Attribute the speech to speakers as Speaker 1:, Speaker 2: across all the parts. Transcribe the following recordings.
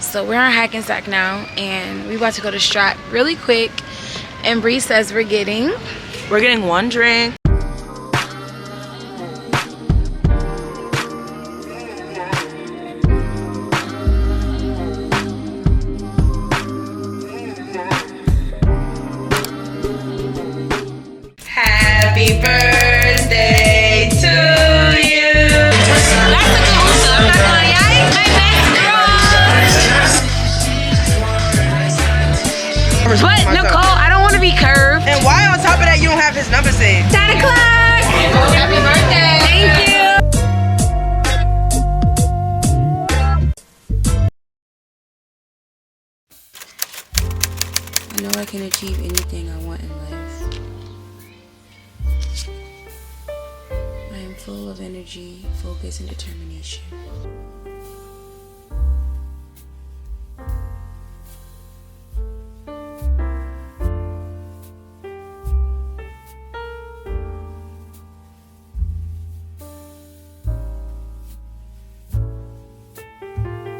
Speaker 1: So we're on Hackensack now, and we about to go to Strat really quick. And Bree says we're getting
Speaker 2: one drink.
Speaker 1: Happy birthday to you. That's a good one, I'm not gonna lie. My best girl. What? Nicole, I don't want to be curved.
Speaker 2: And why on top of that you don't have his number saved?
Speaker 1: Santa Claus! Happy birthday! Thank you! I know I can achieve anything I want in life. I am full of energy, focus, and determination.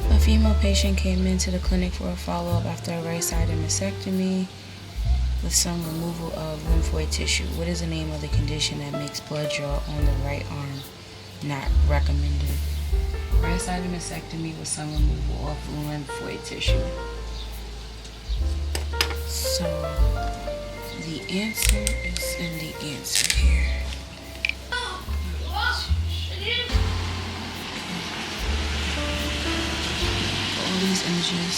Speaker 1: A female patient came into the clinic for a follow-up after a right-sided mastectomy with some removal of lymphoid tissue. What is the name of the condition that makes blood draw on the right arm not recommended? Right-sided mastectomy with some removal of lymphoid tissue. So the answer is in the answer here. All these images.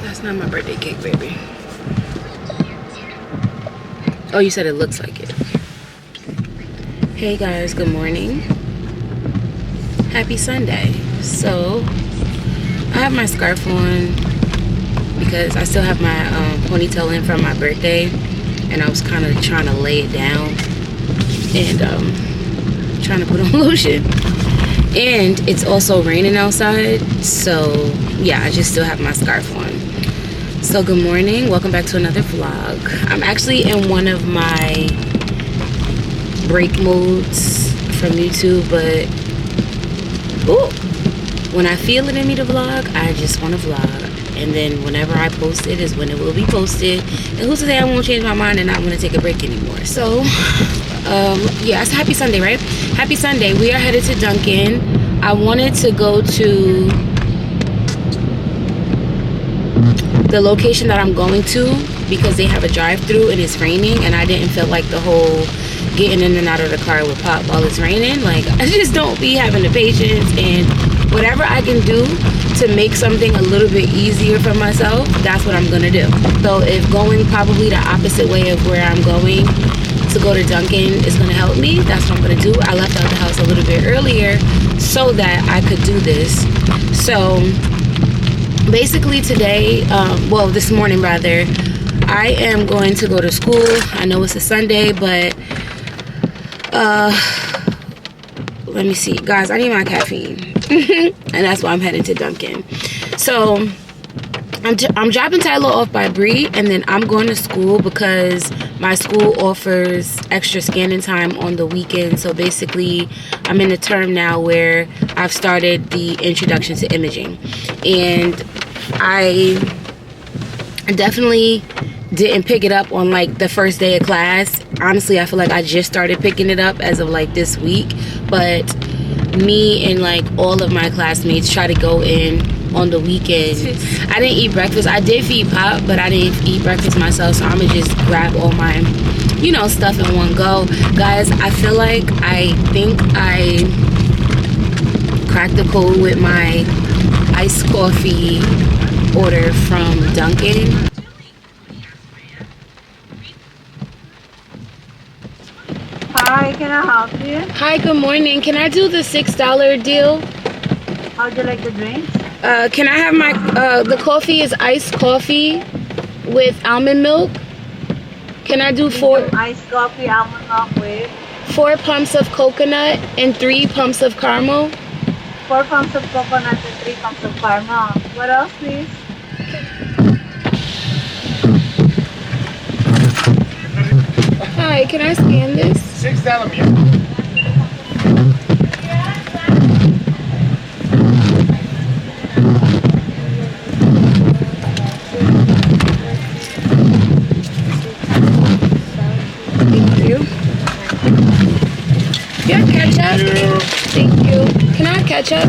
Speaker 1: That's not my birthday cake, baby. Oh, you said it looks like it. Hey guys, good morning. Happy Sunday. So, I have my scarf on because I still have my ponytail in from my birthday, and I was kind of trying to lay it down and trying to put on lotion. And it's also raining outside, so yeah, I just still have my scarf on. So good morning, welcome back to another vlog. I'm actually in one of my break modes from YouTube, but ooh, when I feel it in me to vlog, I just want to vlog. And then whenever I post it is when it will be posted. And who's to say I won't change my mind and not want to take a break anymore. So yeah, it's happy Sunday, right? Happy Sunday. We are headed to Dunkin'. I wanted to go to the location that I'm going to because they have a drive-thru and it's raining, and I didn't feel like the whole getting in and out of the car with pop while it's raining. Like, I just don't be having the patience, and whatever I can do to make something a little bit easier for myself, that's what I'm gonna do. So if going probably the opposite way of where I'm going to go to Dunkin' is gonna help me, that's what I'm gonna do. I left out the house a little bit earlier so that I could do this. So basically today, well, this morning rather, I am going to go to school. I know it's a Sunday, but let me see, guys, I need my caffeine. And that's why I'm heading to Dunkin'. So I'm dropping Tyler off by Bree, and then I'm going to school because my school offers extra scanning time on the weekend. So basically, I'm in a term now where I've started the introduction to imaging, and I definitely didn't pick it up on like the first day of class. Honestly, I feel like I just started picking it up as of like this week, but me and like all of my classmates try to go in on the weekend. I didn't eat breakfast. I did feed Pop, but I didn't eat breakfast myself, so I'm gonna just grab all my, you know, stuff in one go. Guys, I feel like I think I cracked the code with my iced coffee order from Dunkin'.
Speaker 3: Hi, can I help you?
Speaker 1: Hi, good morning. Can I do the $6 deal?
Speaker 3: How would you like the drinks?
Speaker 1: Can I have my, the coffee is iced coffee with almond milk. Can I do
Speaker 3: Iced coffee, almond milk with?
Speaker 1: 4 pumps of coconut and 3 pumps of caramel?
Speaker 3: 4 pumps of coconut and 3 pumps of caramel. What else, please?
Speaker 1: Hi, can I scan this?
Speaker 4: $6 meal.
Speaker 1: Thank you. You have ketchup? Thank you. Can I have ketchup?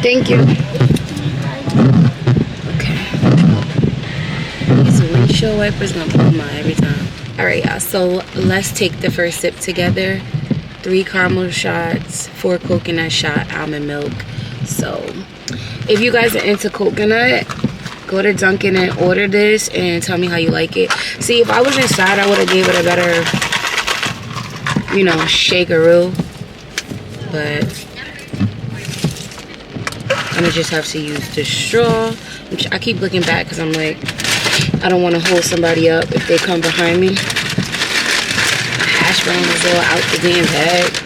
Speaker 1: Thank you. Okay. These windshield wipers gonna blow my every time. Alright, y'all. So let's take the first sip together. 3 caramel shots, 4 coconut shot, almond milk. So if you guys are into coconut, go to Dunkin' and order this and tell me how you like it. See, if I was inside, I would have gave it a better, you know, shakeroo. But I'm gonna just have to use the straw. I keep looking back because I'm like, I don't want to hold somebody up if they come behind me. Hash brown is all out the damn bag.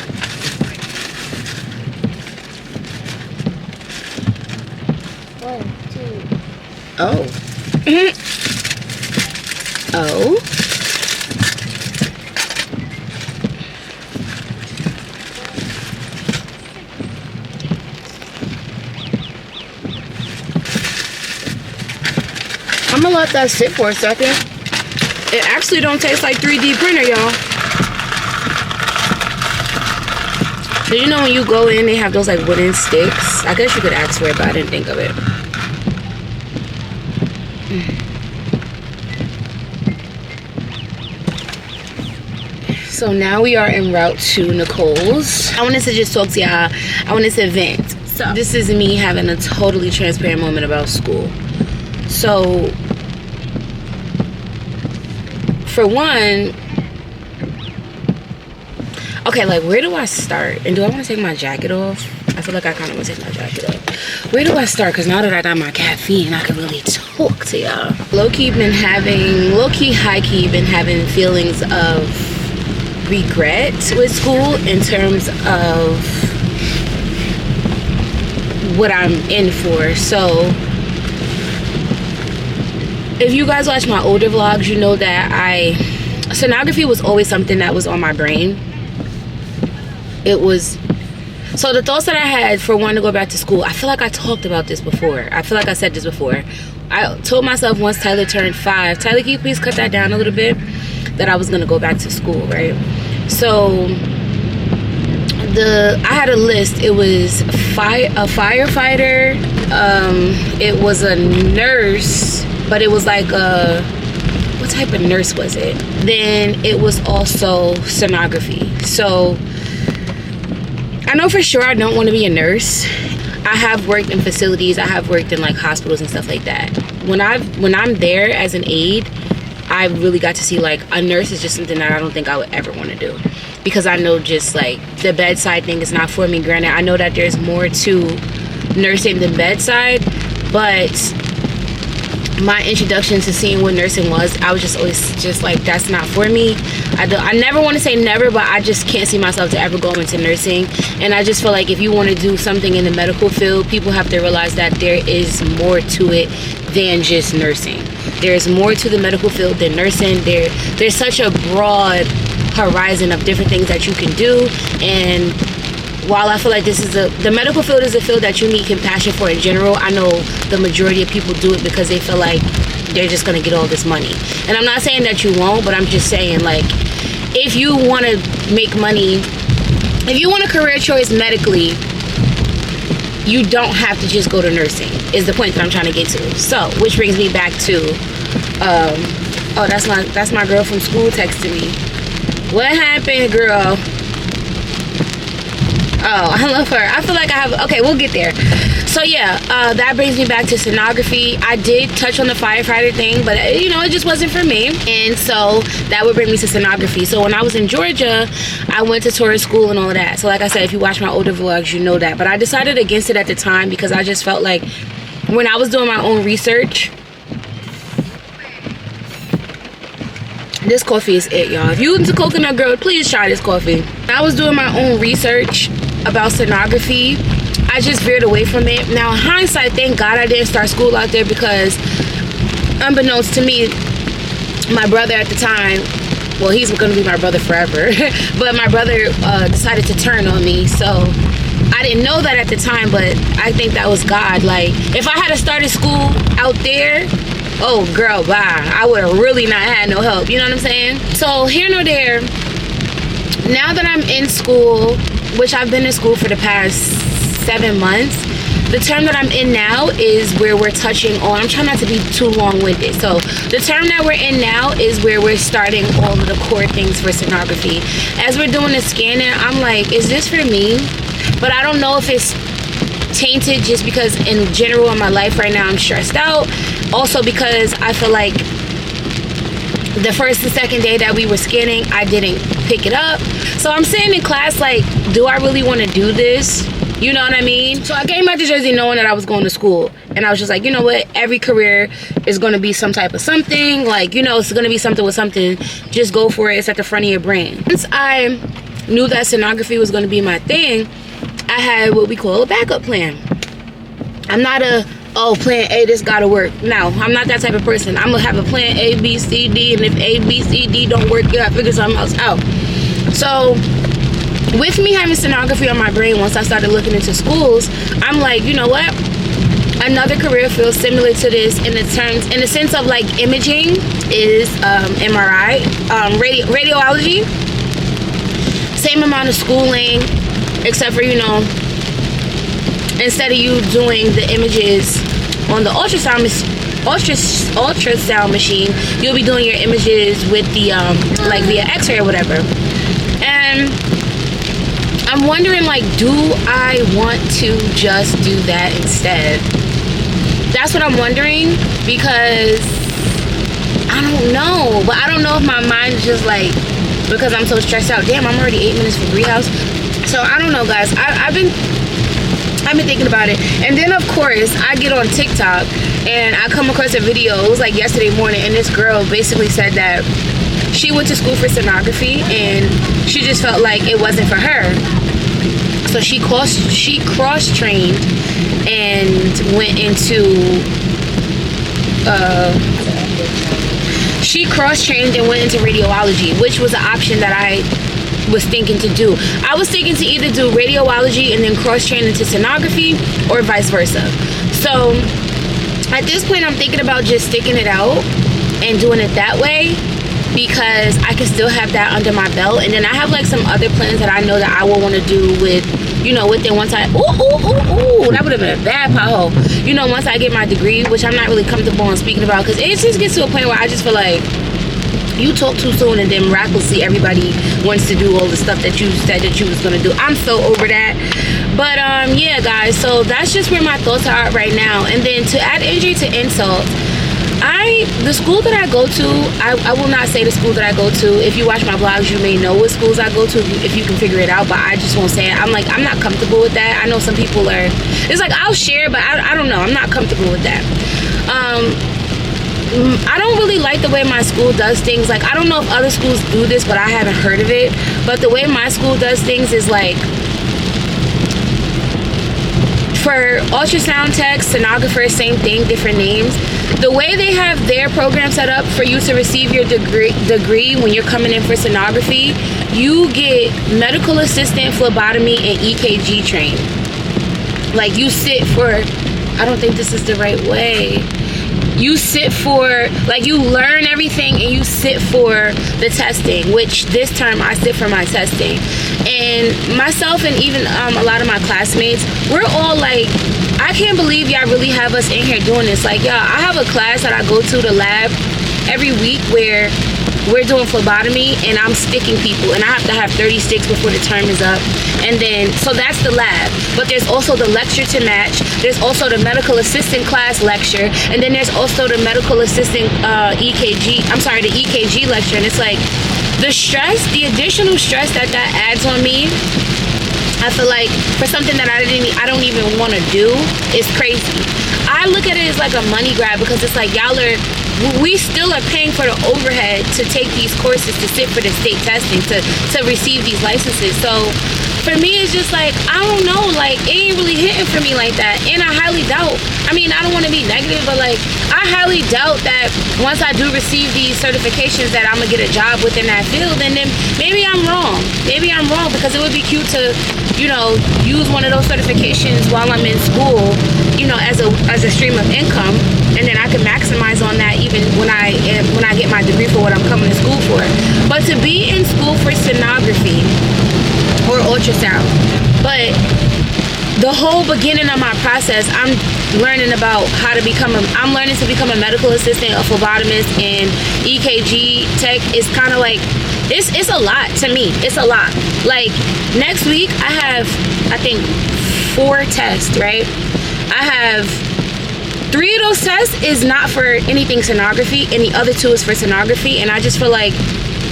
Speaker 1: Oh. Oh. I'm gonna let that sit for a second. It actually don't taste like 3D printer, y'all. So you know when you go in, they have those like wooden sticks. I guess you could ask for it, but I didn't think of it. So now we are en route to Nicole's. I wanted to just talk to y'all. I wanted to vent. So this is me having a totally transparent moment about school. So for one, okay, like where do I start? And do I want to take my jacket off? I feel like I kind of want to take my jacket off. Where do I start? Because now that I got my caffeine, I can really talk to y'all. Low-key, high-key been having feelings of regret with school in terms of what I'm in for. So if you guys watch my older vlogs, you know that sonography was always something that was on my brain. It was, so the thoughts that I had for wanting to go back to school, I feel like I talked about this before. I feel like I said this before. I told myself once Tyler turned 5, Tyler, can you please cut that down a little bit? That I was gonna go back to school, right? So I had a list. It was a firefighter, it was a nurse, but it was like what type of nurse was it? Then it was also sonography. So I know for sure I don't want to be a nurse. I have worked in facilities, I have worked in like hospitals and stuff like that. When I'm there as an aide, I really got to see like a nurse is just something that I don't think I would ever want to do, because I know just like the bedside thing is not for me. Granted, I know that there's more to nursing than bedside, but my introduction to seeing what nursing was, I was just always just like, that's not for me. I never want to say never, but I just can't see myself to ever go into nursing. And I just feel like if you want to do something in the medical field, people have to realize that there is more to it than just nursing. There's more to the medical field than nursing. There's such a broad horizon of different things that you can do. And while I feel like the medical field is a field that you need compassion for in general, I know the majority of people do it because they feel like they're just gonna get all this money. And I'm not saying that you won't, but I'm just saying, like, if you want to make money, if you want a career choice medically, you don't have to just go to nursing, is the point that I'm trying to get to. So, which brings me back to, oh, that's my girl from school texting me. What happened, girl? Oh, I love her. I feel like I have, okay, we'll get there. So yeah, that brings me back to sonography. I did touch on the firefighter thing, but you know, it just wasn't for me. And so that would bring me to sonography. So when I was in Georgia, I went to tourist school and all of that. So like I said, if you watch my older vlogs, you know that. But I decided against it at the time because I just felt like when I was doing my own research, this coffee is it, y'all. If you into coconut girl, please try this coffee. I was doing my own research about sonography. I just veered away from it. Now, in hindsight, thank God I didn't start school out there, because unbeknownst to me, my brother at the time, well, he's gonna be my brother forever, but my brother decided to turn on me. So I didn't know that at the time, but I think that was God. Like, if I had started school out there, oh girl, bye, I would have really not had no help, you know what I'm saying? So here nor there, now that I'm in school, which I've been in school for the past 7 months, the term that I'm in now is where we're touching on, I'm trying not to be too long-winded. So the term that we're in now is where we're starting all of the core things for sonography. As we're doing the scanning, I'm like, is this for me? But I don't know if it's tainted just because in general in my life right now I'm stressed out. Also because I feel like the first and second day that we were scanning, I didn't pick it up. So I'm sitting in class like, do I really want to do this? You know what I mean? So I came out to Jersey knowing that I was going to school. And I was just like, you know what? Every career is going to be some type of something. Like, you know, it's going to be something with something. Just go for it. It's at the front of your brain. Once I knew that sonography was going to be my thing, I had what we call a backup plan. I'm not a, oh, plan A, this got to work. No, I'm not that type of person. I'm going to have a plan A, B, C, D. And if A, B, C, D don't work, you got to figure something else out. So with me having sonography on my brain, once I started looking into schools, I'm like, you know what? Another career feels similar to this in the sense of like imaging is MRI, radiology. Same amount of schooling, except for, you know, instead of you doing the images on the ultrasound machine, you'll be doing your images with the like via X-ray or whatever. And I'm wondering, like, do I want to just do that instead? That's what I'm wondering, because I don't know. But I don't know if my mind is just like, because I'm so stressed out. Damn, I'm already 8 minutes from Greenhouse. So I don't know, guys. I've been thinking about it. And then of course I get on TikTok and I come across a video. It was like yesterday morning, and this girl basically said that she went to school for sonography and she just felt like it wasn't for her. So she cross-trained and went into radiology, which was an option that I was thinking to do. I was thinking to either do radiology and then cross-train into sonography, or vice versa. So at this point I'm thinking about just sticking it out and doing it that way, because I can still have that under my belt. And then I have like some other plans that I know that I will want to do with, you know, within once I, ooh, that would have been a bad pothole. You know, once I get my degree, which I'm not really comfortable on speaking about, because it just gets to a point where I just feel like you talk too soon and then miraculously everybody wants to do all the stuff that you said that you was going to do. I'm so over that. But yeah, guys, so that's just where my thoughts are right now. And then to add injury to insult, the school that I go to, I will not say the school that I go to. If you watch my vlogs, you may know what schools I go to if you can figure it out, but I just won't say it. I'm like, I'm not comfortable with that. I know some people are, it's like I'll share, but I don't know, I'm not comfortable with that. I don't really like the way my school does things. Like, I don't know if other schools do this, but I haven't heard of it. But the way my school does things is like, for ultrasound techs, sonographers, same thing, different names. The way they have their program set up for you to receive your degree when you're coming in for sonography, you get medical assistant, phlebotomy, and EKG trained. Like, you sit for, I don't think this is the right way. You sit for, like, you learn everything and you sit for the testing, which this term I sit for my testing. And myself and even a lot of my classmates, we're all like, I can't believe y'all really have us in here doing this. Like, y'all, I have a class that I go to, the lab, every week where we're doing phlebotomy and I'm sticking people, and I have to have 30 sticks before the term is up. And then, so that's the lab. But there's also the lecture to match. There's also the medical assistant class lecture. And then there's also the medical assistant the EKG lecture. And it's like, the stress, the additional stress that adds on me, I feel like for something that I don't even want to do, is crazy. I look at it as like a money grab, because it's like, y'all are we still are paying for the overhead to take these courses, to sit for the state testing, to receive these licenses. So for me, it's just like, I don't know, like, it ain't really hitting for me like that. And I highly doubt, I mean, I don't want to be negative, but like, I highly doubt that once I do receive these certifications that I'm gonna get a job within that field. And then maybe I'm wrong. Maybe I'm wrong, because it would be cute to, you know, use one of those certifications while I'm in school, you know, as a stream of income. And then I can maximize on that even when I get my degree for what I'm coming to school for. But to be in school for sonography or ultrasound, but the whole beginning of my process, I'm learning about how to become I'm learning to become a medical assistant, a phlebotomist, and EKG tech. Is kind of like, it's a lot to me. It's a lot. Like, next week I have, I think, 4 tests, right? I have 3 of those tests is not for anything sonography, and the other 2 is for sonography. And I just feel like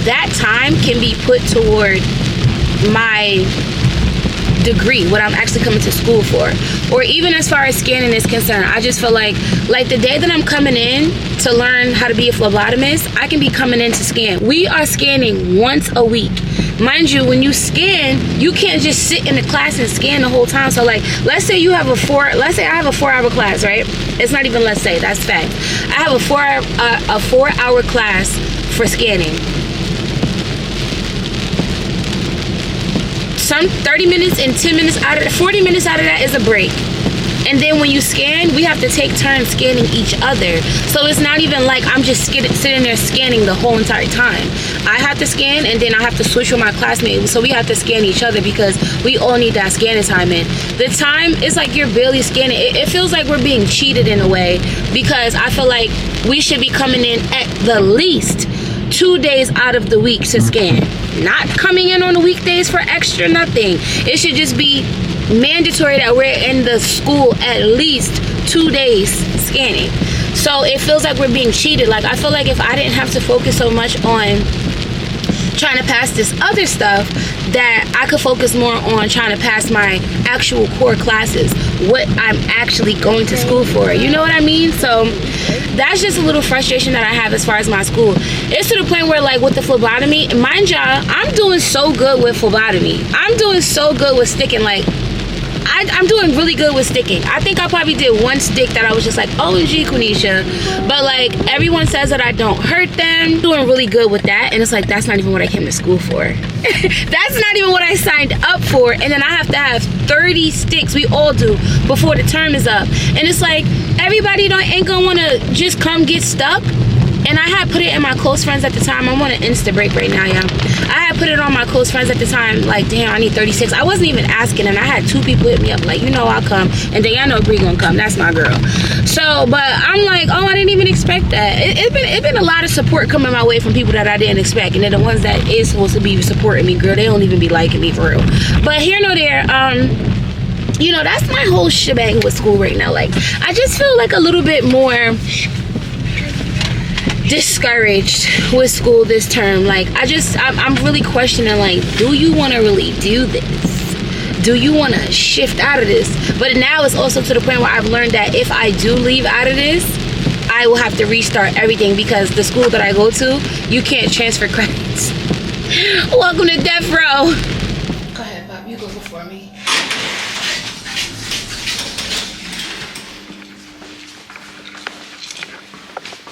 Speaker 1: that time can be put toward my degree, what I'm actually coming to school for. Or even as far as scanning is concerned, I just feel like the day that I'm coming in to learn how to be a phlebotomist, I can be coming in to scan. We are scanning once a week. Mind you, when you scan, you can't just sit in the class and scan the whole time. So like, let's say I have a 4-hour class, right? It's not even let's say, that's fact. I have a 4-hour class for scanning. Some 30 minutes and 10 minutes out of 40 minutes out of that is a break. And then when you scan, we have to take turns scanning each other. So it's not even like I'm just sitting there scanning the whole entire time. I have to scan, and then I have to switch with my classmate. So we have to scan each other because we all need that scanning time in. The time, it's like you're barely scanning. It feels like we're being cheated in a way, because I feel like we should be coming in at the least 2 days out of the week to scan. Not coming in on the weekdays for extra nothing. It should just be mandatory that we're in the school at least 2 days scanning. So it feels like we're being cheated. Like, I feel like if I didn't have to focus so much on trying to pass this other stuff, that I could focus more on trying to pass my actual core classes, what I'm actually going to school for. You know what I mean? So that's just a little frustration that I have as far as my school. It's to the point where, like, with the phlebotomy, mind y'all, I'm doing so good with phlebotomy. I'm doing so good with sticking. Like, I'm doing really good with sticking. I think I probably did 1 stick that I was just like, OMG, Quenisha. But like, everyone says that I don't hurt them. Doing really good with that. And it's like, that's not even what I came to school for. That's not even what I signed up for. And then I have to have 30 sticks, we all do, before the term is up. And it's like, everybody ain't gonna wanna just come get stuck. And I had put it in my close friends at the time. I'm on an Insta break right now, y'all. I had put it on my close friends at the time, like, damn, I need 36. I wasn't even asking, and I had 2 people hit me up, like, you know, I'll come. And then y'all know Bree gonna come. That's my girl. So, but I'm like, oh, I didn't even expect that. It's been a lot of support coming my way from people that I didn't expect. And then the ones that is supposed to be supporting me, girl, they don't even be liking me for real. But here nor there, you know, that's my whole shebang with school right now. Like, I just feel like a little bit more discouraged with school this term. Like, I'm really questioning, like, do you want to really do this? Do you want to shift out of this? But now it's also to the point where I've learned that if I do leave out of this, I will have to restart everything, because the school that I go to, you can't transfer credits. Welcome to Death Row. Go ahead, Bob, you go before me.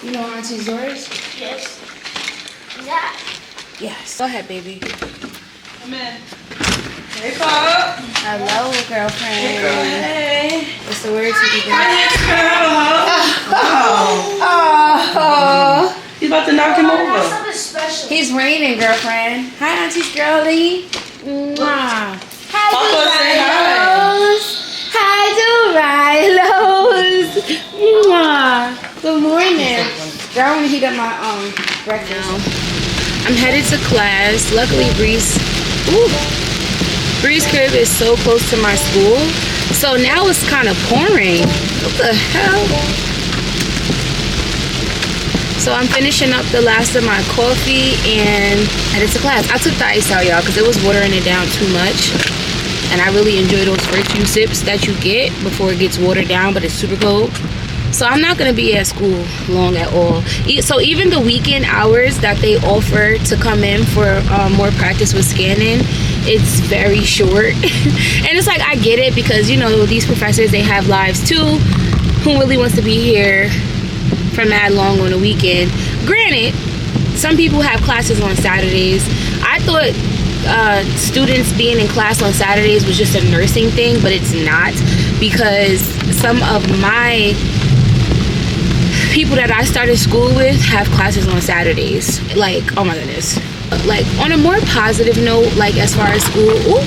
Speaker 1: You know Auntie's yours?
Speaker 4: Yes. Yeah.
Speaker 1: Yes. Go ahead, baby.
Speaker 2: Come in. Hey, Pop.
Speaker 1: Hello, girlfriend.
Speaker 2: Hey, girl. Hey.
Speaker 1: What's the word to be doing?
Speaker 2: Oh. He's about to knock him over.
Speaker 4: Something special.
Speaker 1: He's raining, girlfriend. Hi, Auntie's girlie. Mwah.
Speaker 2: Papa, say hi.
Speaker 1: Hi, Dorilos. Mwah. Good morning. Girl, I want to heat up my breakfast. I'm headed to class. Luckily, Bree's crib is so close to my school. So now it's kind of pouring. What the hell? So I'm finishing up the last of my coffee and headed to class. I took the ice out, y'all, because it was watering it down too much. And I really enjoy those first few sips that you get before it gets watered down, but it's super cold. So I'm not going to be at school long at all. So even the weekend hours that they offer to come in for more practice with scanning, it's very short. And it's like, I get it, because, you know, these professors, they have lives too. Who really wants to be here for mad long on the weekend? Granted, some people have classes on Saturdays. I thought students being in class on Saturdays was just a nursing thing, but it's not, because some of my people that I started school with have classes on Saturdays. Like, oh my goodness. Like, on a more positive note, like as far as school,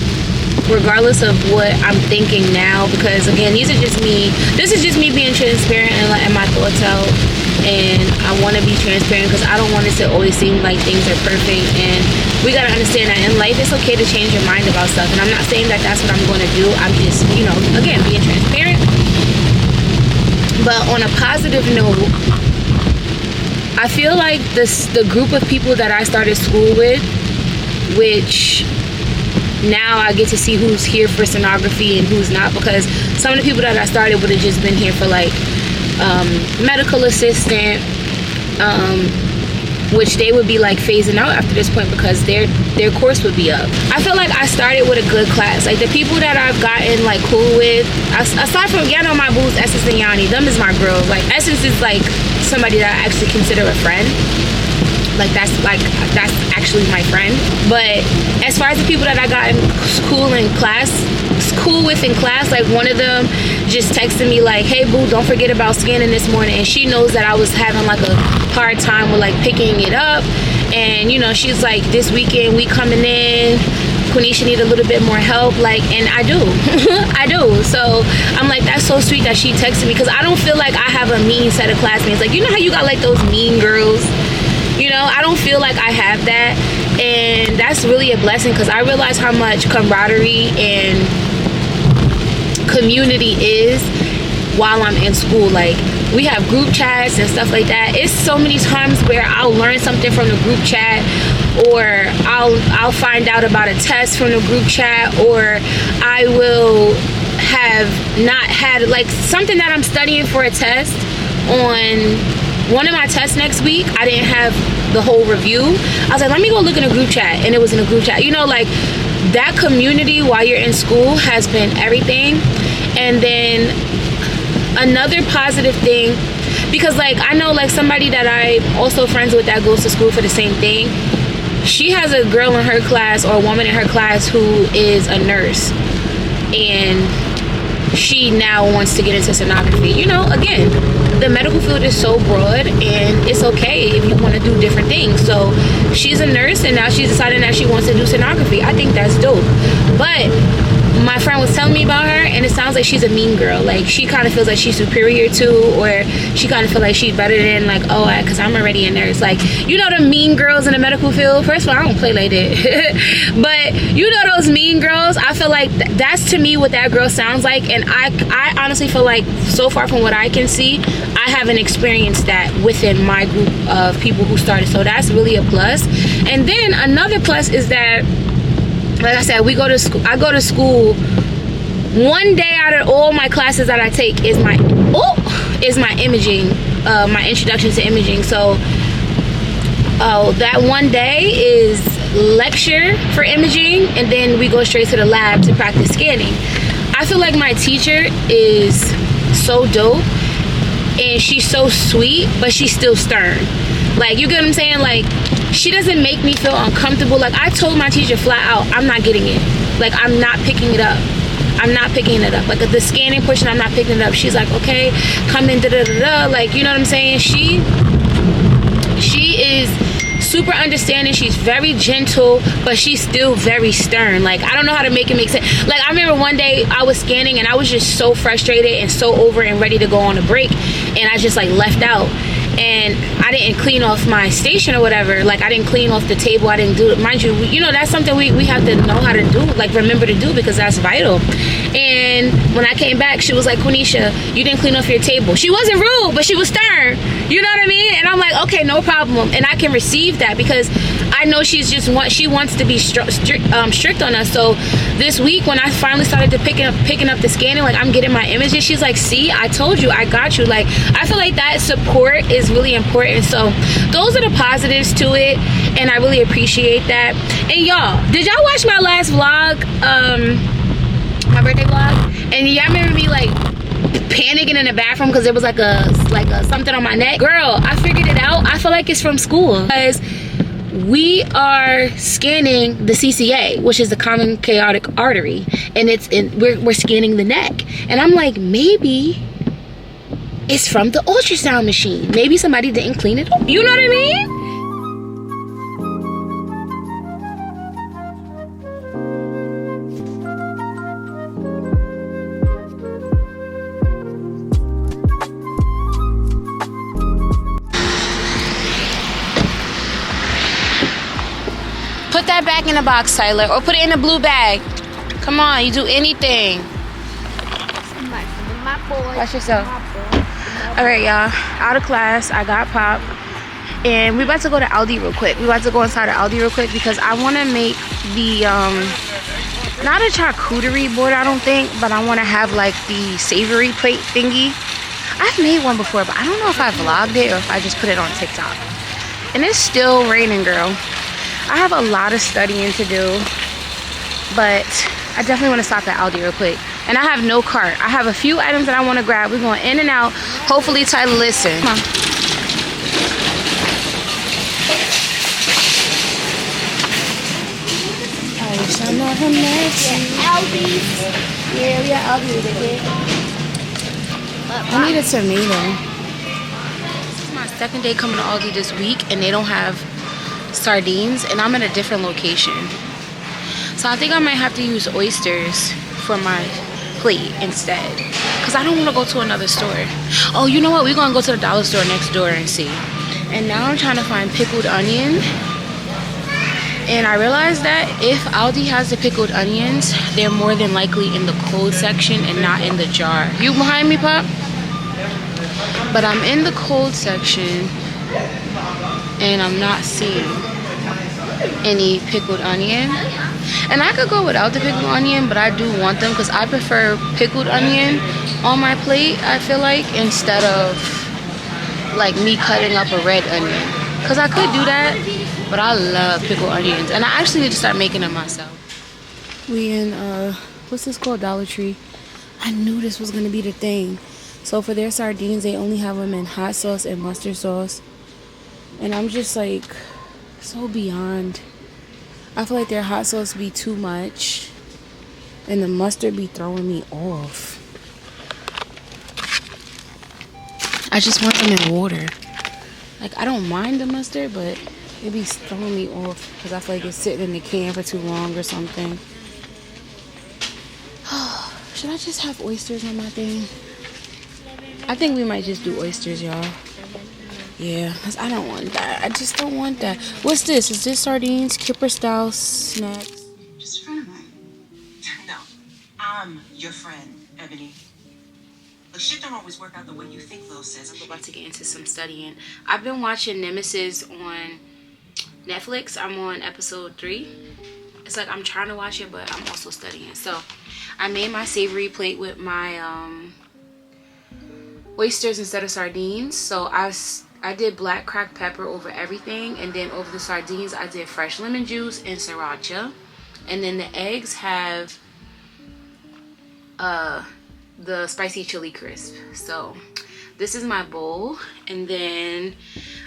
Speaker 1: regardless of what I'm thinking now, because again, this is just me being transparent and letting my thoughts out. And I want to be transparent because I don't want it to always seem like things are perfect. And we got to understand that in life, it's okay to change your mind about stuff. And I'm not saying that that's what I'm going to do. I'm just, you know, again, being transparent. But on a positive note, I feel like the group of people that I started school with, which now I get to see who's here for sonography and who's not, because some of the people that I started would have just been here for like medical assistant, which they would be like phasing out after this point because their course would be up. I feel like I started with a good class. Like the people that I've gotten like cool with, aside from, y'all know my boo's Essence and Yanni, them is my girls. Like Essence is like somebody that I actually consider a friend. Like that's actually my friend. But as far as the people that I got in school with in class, like one of them just texted me like, hey boo, don't forget about scanning this morning. And she knows that I was having like a hard time with like picking it up. And you know, she's like, this weekend we coming in, Quenisha need a little bit more help. Like, and I do. I do. So I'm like, that's so sweet that she texted me, because I don't feel like I have a mean set of classmates. Like, you know how you got like those mean girls? You know, I don't feel like I have that. And that's really a blessing, because I realize how much camaraderie and community is while I'm in school. Like, we have group chats and stuff like that. It's so many times where I'll learn something from the group chat, or I'll find out about a test from the group chat, or I will have not had like something that I'm studying for a test. On one of my tests next week, I didn't have the whole review. I was like, let me go look in a group chat, and it was in a group chat. You know, like that community while you're in school has been everything. And then another positive thing, because like I know like somebody that I'm also friends with that goes to school for the same thing, she has a girl in her class, or a woman in her class, who is a nurse, and she now wants to get into sonography. You know, again, the medical field is so broad, and it's okay if you want to do different things. So she's a nurse, and now she's deciding that she wants to do sonography. I think that's dope. But my friend was telling me about her, and it sounds like she's a mean girl. Like, she kind of feels like she's superior to, or she kind of feels like she's better than, like, oh, because I'm already a nurse. Like, you know the mean girls in the medical field? First of all, I don't play like that. But you know those mean girls? I feel like that's to me what that girl sounds like. And I honestly feel like, so far from what I can see, I haven't experienced that within my group of people who started. So that's really a plus. And then another plus is that, like I said, we go to school. I go to school. One day out of all my classes that I take is my imaging, my introduction to imaging. So that one day is lecture for imaging, and then we go straight to the lab to practice scanning. I feel like my teacher is so dope, and she's so sweet, but she's still stern. Like, you get what I'm saying? Like, she doesn't make me feel uncomfortable. Like, I told my teacher flat out, I'm not getting it. Like, I'm not picking it up. I'm not picking it up. Like, the scanning portion, I'm not picking it up. She's like, okay, come in, da-da-da-da. Like, you know what I'm saying? She is super understanding. She's very gentle, but she's still very stern. Like, I don't know how to make it make sense. Like, I remember one day I was scanning, and I was just so frustrated and so over and ready to go on a break, and I just, like, left out. And I I didn't clean off my station or whatever. Like I didn't clean off the table. I didn't do it. Mind you, you know, that's something we have to know how to do, like remember to do, because that's vital. And when I came back, she was like, Quenisha, you didn't clean off your table. She wasn't rude, but she was stern. You know what I mean? And I'm like, okay, no problem. And I can receive that because I know she wants to be strict on us. So this week when I finally started to picking up the scanning, like I'm getting my images, she's like, see, I told you, I got you. Like I feel like that support is really important. So those are the positives to it, and I really appreciate that. And y'all, did y'all watch my last vlog, my birthday vlog? And y'all remember me like panicking in the bathroom because there was like a something on my neck? Girl, I figured it out. I feel like it's from school, because we are scanning the CCA, which is the common chaotic artery, and we're scanning the neck. And I'm like, maybe it's from the ultrasound machine. Maybe somebody didn't clean it up. You know what I mean? Put that back in the box, Tyler, or put it in a blue bag. Come on, you do anything. Watch yourself. All right, y'all. Out of class, I got pop, and we're about to go to Aldi real quick. We're about to go inside of Aldi real quick because I want to make the not a charcuterie board, I don't think, but I want to have like the savory plate thingy. I've made one before, but I don't know if I vlogged it or if I just put it on TikTok. And it's still raining, girl. I have a lot of studying to do, but I definitely want to stop at Aldi real quick. And I have no cart. I have a few items that I want to grab. We're going in and out. Hopefully Tyler listen. Come on.
Speaker 4: Aldi's.
Speaker 1: Yeah, we at Aldi with it, kid. I need a tomato. This is my second day coming to Aldi this week, and they don't have sardines, and I'm in a different location. So I think I might have to use oysters for my plate instead, because I don't want to go to another store. Oh, you know what? We're going to go to the dollar store next door and see. And now I'm trying to find pickled onion. And I realized that if Aldi has the pickled onions, they're more than likely in the cold section and not in the jar. You behind me, Pop? But I'm in the cold section and I'm not seeing any pickled onion. And I could go without the pickled onion, but I do want them because I prefer pickled onion on my plate, I feel like, instead of like me cutting up a red onion. Because I could do that, but I love pickled onions. And I actually need to start making them myself. We in, what's this called? Dollar Tree. I knew this was going to be the thing. So for their sardines, they only have them in hot sauce and mustard sauce. And I'm just like so beyond. I feel like their hot sauce be too much, and the mustard be throwing me off. I just want them in water. Like, I don't mind the mustard, but it be throwing me off because I feel like it's sitting in the can for too long or something. Should I just have oysters on my thing? I think we might just do oysters, y'all. Yeah, because I don't want that. I just don't want that. What's this? Is this sardines? Kipper style snacks?
Speaker 5: Just a friend of mine. No, I'm your friend, Ebony. But shit don't always work out the way you think, Lil Sis.
Speaker 1: I'm about to get into some studying. I've been watching Nemesis on Netflix. I'm on episode 3. It's like I'm trying to watch it, but I'm also studying. So I made my savory plate with my oysters instead of sardines. So I did black cracked pepper over everything, and then over the sardines I did fresh lemon juice and sriracha. And then the eggs have the spicy chili crisp. So this is my bowl, and then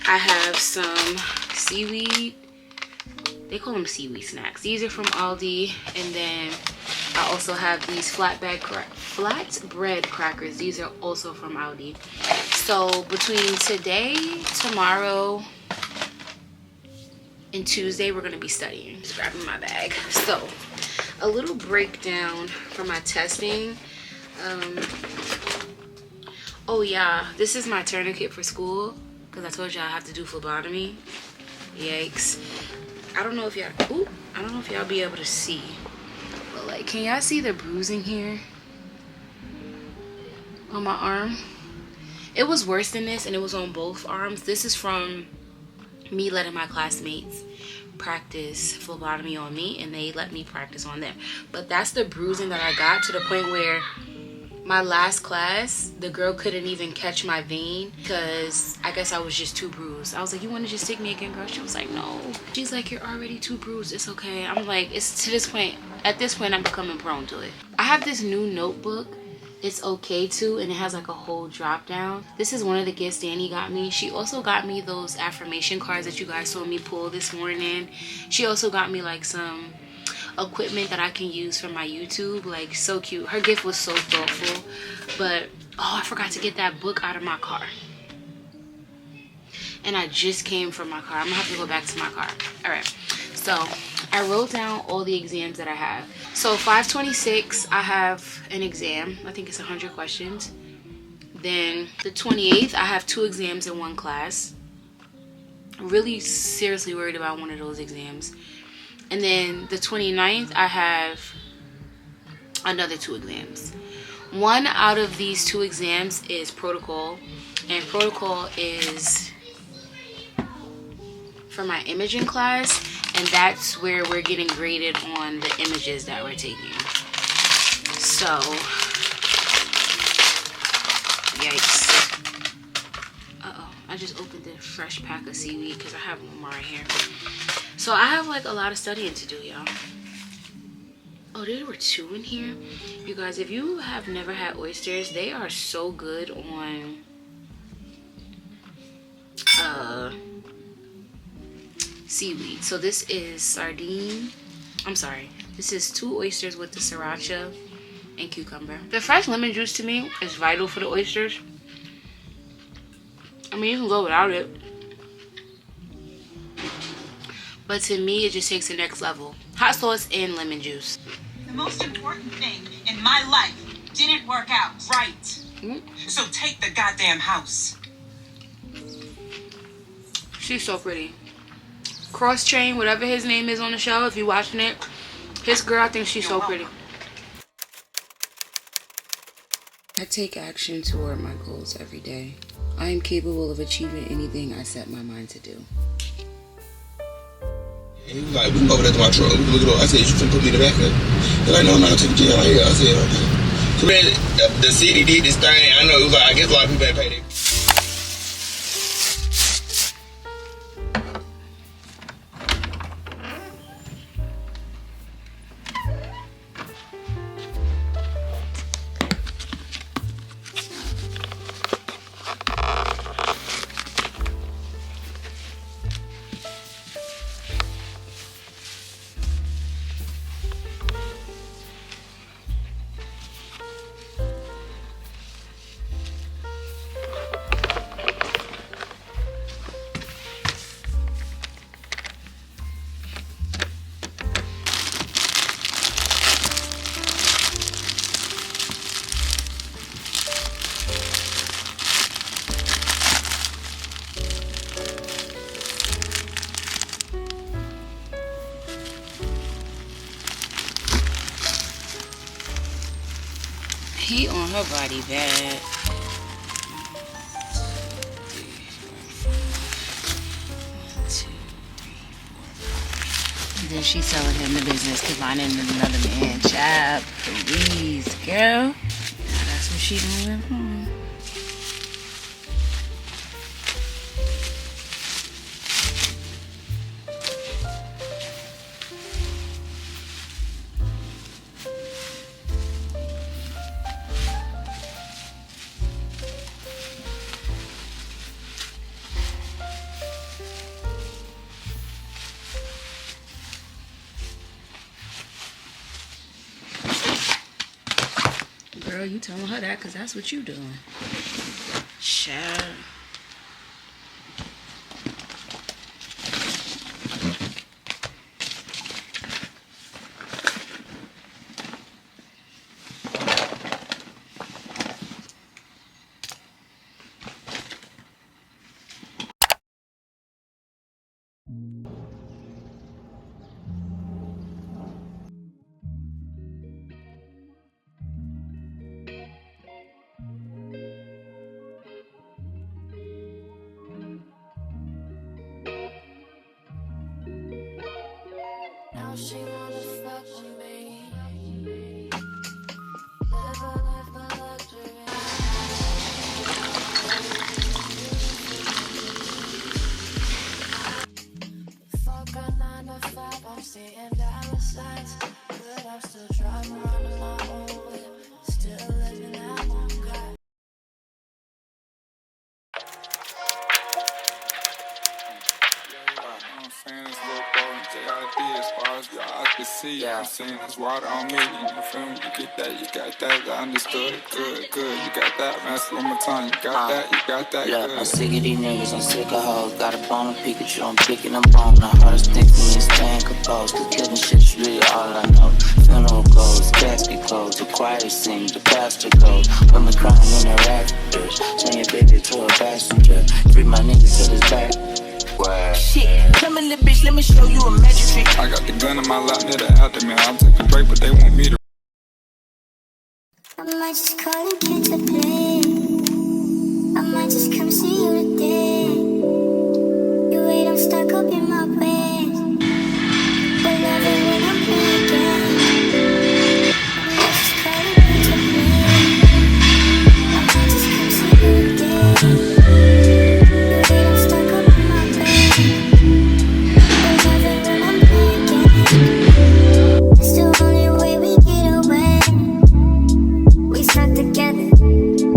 Speaker 1: I have some seaweed. They call them seaweed snacks. These are from Aldi, and then I also have these flatbread crackers. These are also from Aldi. So between today, tomorrow, and Tuesday, we're gonna be studying. Just grabbing my bag. So a little breakdown for my testing. Oh yeah, this is my tourniquet for school. because I told y'all I have to do phlebotomy. Yikes. I don't know if y'all be able to see, but like, can y'all see the bruising here on my arm? It was worse than this, and it was on both arms. This is from me letting my classmates practice phlebotomy on me, and they let me practice on them. But that's the bruising that I got, to the point where my last class, the girl couldn't even catch my vein because I guess I was just too bruised. I was like, you want to just stick me again, girl? She was like, no. She's like, you're already too bruised. It's okay. I'm like, it's to this point. At this point, I'm becoming prone to it. I have this new notebook. It's okay to, and it has like a whole drop down. This is one of the gifts Danny got me. She also got me those affirmation cards that you guys saw me pull this morning. She also got me like some equipment that I can use for my YouTube. Like, so cute. Her gift was so thoughtful. But oh, I forgot to get that book out of my car, and I just came from my car. I'm gonna have to go back to my car. All right, so I wrote down all the exams that I have. So 5/26 I have an exam. I think it's 100 questions. Then the 28th I have 2 exams in one class. I'm really seriously worried about one of those exams. And then the 29th, I have another 2 exams. One out of these 2 exams is protocol. And protocol is for my imaging class. And that's where we're getting graded on the images that we're taking. So, yikes. Uh-oh, I just opened a fresh pack of seaweed because I have one more right here. So I have like a lot of studying to do, y'all. Oh, there were 2 in here. You guys, if you have never had oysters, they are so good on seaweed. So this is sardine. I'm sorry. This is 2 oysters with the sriracha and cucumber. The fresh lemon juice to me is vital for the oysters. I mean, you can go without it, but to me, it just takes the next level. Hot sauce and lemon juice.
Speaker 5: The most important thing in my life didn't work out right. So take the goddamn house.
Speaker 1: She's so pretty. Cross Chain, whatever his name is on the show, if you're watching it, his girl, I think she's so pretty. I take action toward my goals every day. I am capable of achieving anything I set my mind to do.
Speaker 6: And he was like, we can go over there to my truck. We can look it up. I said, you finna put me in the back of it? They're like, no, I'm not gonna take the jail out here. I said, okay. So then the city did this thing. I know it was like, I guess a lot of people ain't paid it.
Speaker 1: Heat on her body bad. And then she's telling him the business because I didn't another man. Child, please, girl. Now that's what she doing. Girl, you telling her that because that's what you doing. Child.
Speaker 7: Now she wanna fuck with me. Live a life of luxury. Fuck a 9 to 5, I'm seeing dollar signs, but I'm still driving around in my own whip, still living at one guy.
Speaker 8: I'm saying this little bro and JID as far as your eyes can see. Yeah. I'm saying this water on me. You feel me? You get that, you got that. I understood. Good, good. You got that, man. That's one more time. You got that, you got that.
Speaker 9: Look,
Speaker 8: good.
Speaker 9: I'm sick of these niggas, I'm sick of hoes. Got a bone of Pikachu, I'm picking them bone. The hardest thing for me is staying composed. Cause killing shit's really all I know. Funeral goes, casket closed, the choir sings, the pastor goes. Women crying in their rafters. Turn your baby to a passenger. Free my niggas till it's back. Wow. Shit, come in, little bitch, let me show you a magic trick.
Speaker 8: I got the gun in my lap near the afterman. I'm taking a break, but they want me to.
Speaker 7: I might just call and catch a plane. I might just come see you today. You wait, I'm stuck up in my ways. But love it when I'm playing games. I might just call and catch a plane. I might just come see you today. You wait, I'm stuck up in my ways. But love it when I'm playing games. It's the only way we get away. We stuck together,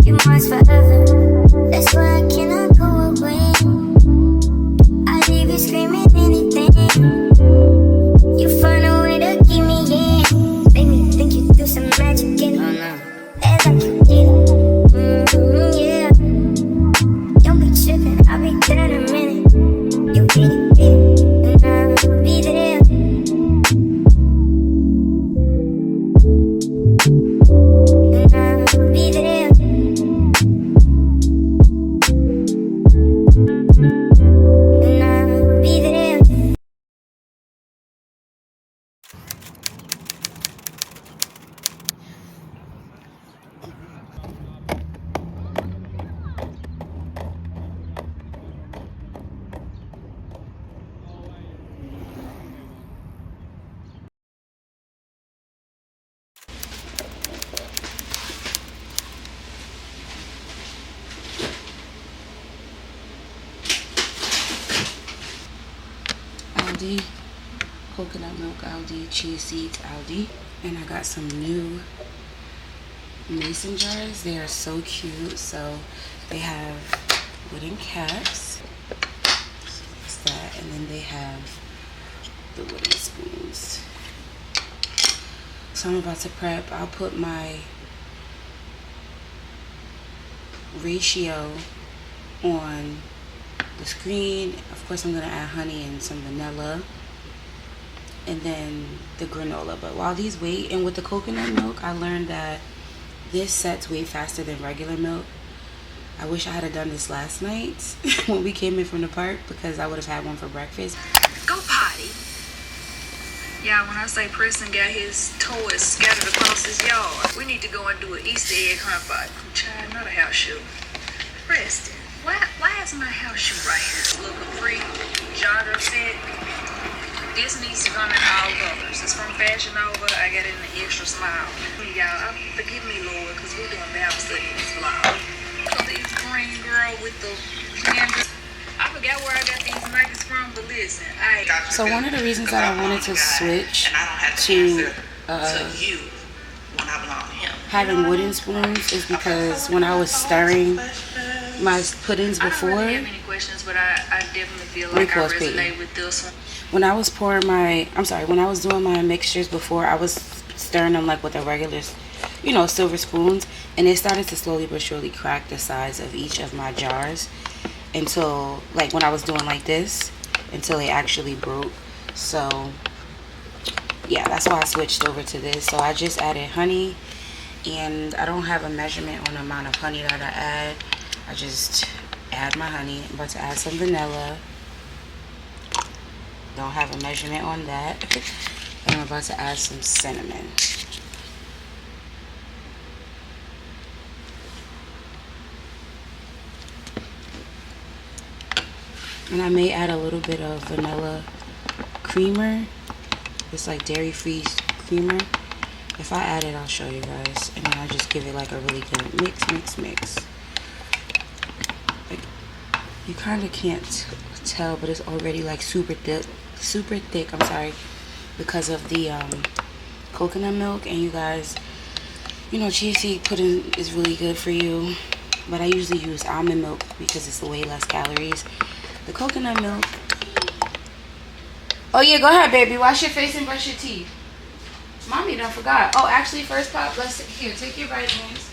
Speaker 7: you mine forever. That's why I cannot go away. I leave you screaming anything. You find a way to keep me in. Make me think you do some magic in it. As I keep it, yeah. Don't be tripping, I'll be there in a minute. You beat it, and I'll be there. And I'll be there. And I'll be there.
Speaker 1: Aldi, coconut milk Aldi, chia seeds Aldi, and I got some new mason jars. They are so cute. So they have wooden caps, what's that, and then they have the wooden spoons. So I'm about to prep. I'll put my ratio on the screen. Of course, I'm gonna add honey and some vanilla, and then the granola. But while these wait, and with the coconut milk, I learned that this sets way faster than regular milk. I wish I had done this last night when we came in from the park, because I would have had one for breakfast.
Speaker 10: Go potty. Yeah, when I say Preston got his toys scattered across his yard, we need to go and do an Easter egg hunt by child, not a house shoe. Preston, why is my house shoe right here? This little free genre set. This needs to come in all colors. It's from Fashion Nova. I got it in the extra small. Y'all, forgive me, Lord, because we're doing Bible study in this vlog. So this green girl with the canvas. I forgot where I got these Nikes from, but listen,
Speaker 1: So one of the reasons that I wanted to switch to having wooden spoons is because when I was stirring my puddings before,
Speaker 10: I don't really have any questions, but I definitely feel like I resonate with this one.
Speaker 1: When I was pouring when I was doing my mixtures before, I was stirring them like with a regular, silver spoons, and it started to slowly but surely crack the sides of each of my jars until, like, when I was doing like this, until they actually broke. So yeah, that's why I switched over to this. So I just added honey, and I don't have a measurement on the amount of honey that I add. I just add my honey. I'm about to add some vanilla. don't have a measurement on that. And I'm about to add some cinnamon. And I may add a little bit of vanilla creamer. It's like dairy-free creamer. If I add it, I'll show you guys. And then I just give it like a really good mix. Like, you kind of can't tell, but it's already like super thick, I'm sorry, because of the coconut milk. And you guys, you know, chia seed pudding is really good for you, but I usually use almond milk because it's way less calories. The coconut milk. Oh yeah, go ahead, baby. Wash your face and brush your teeth. Mommy done forgot. Oh, actually, first Pop, here, take your vitamins.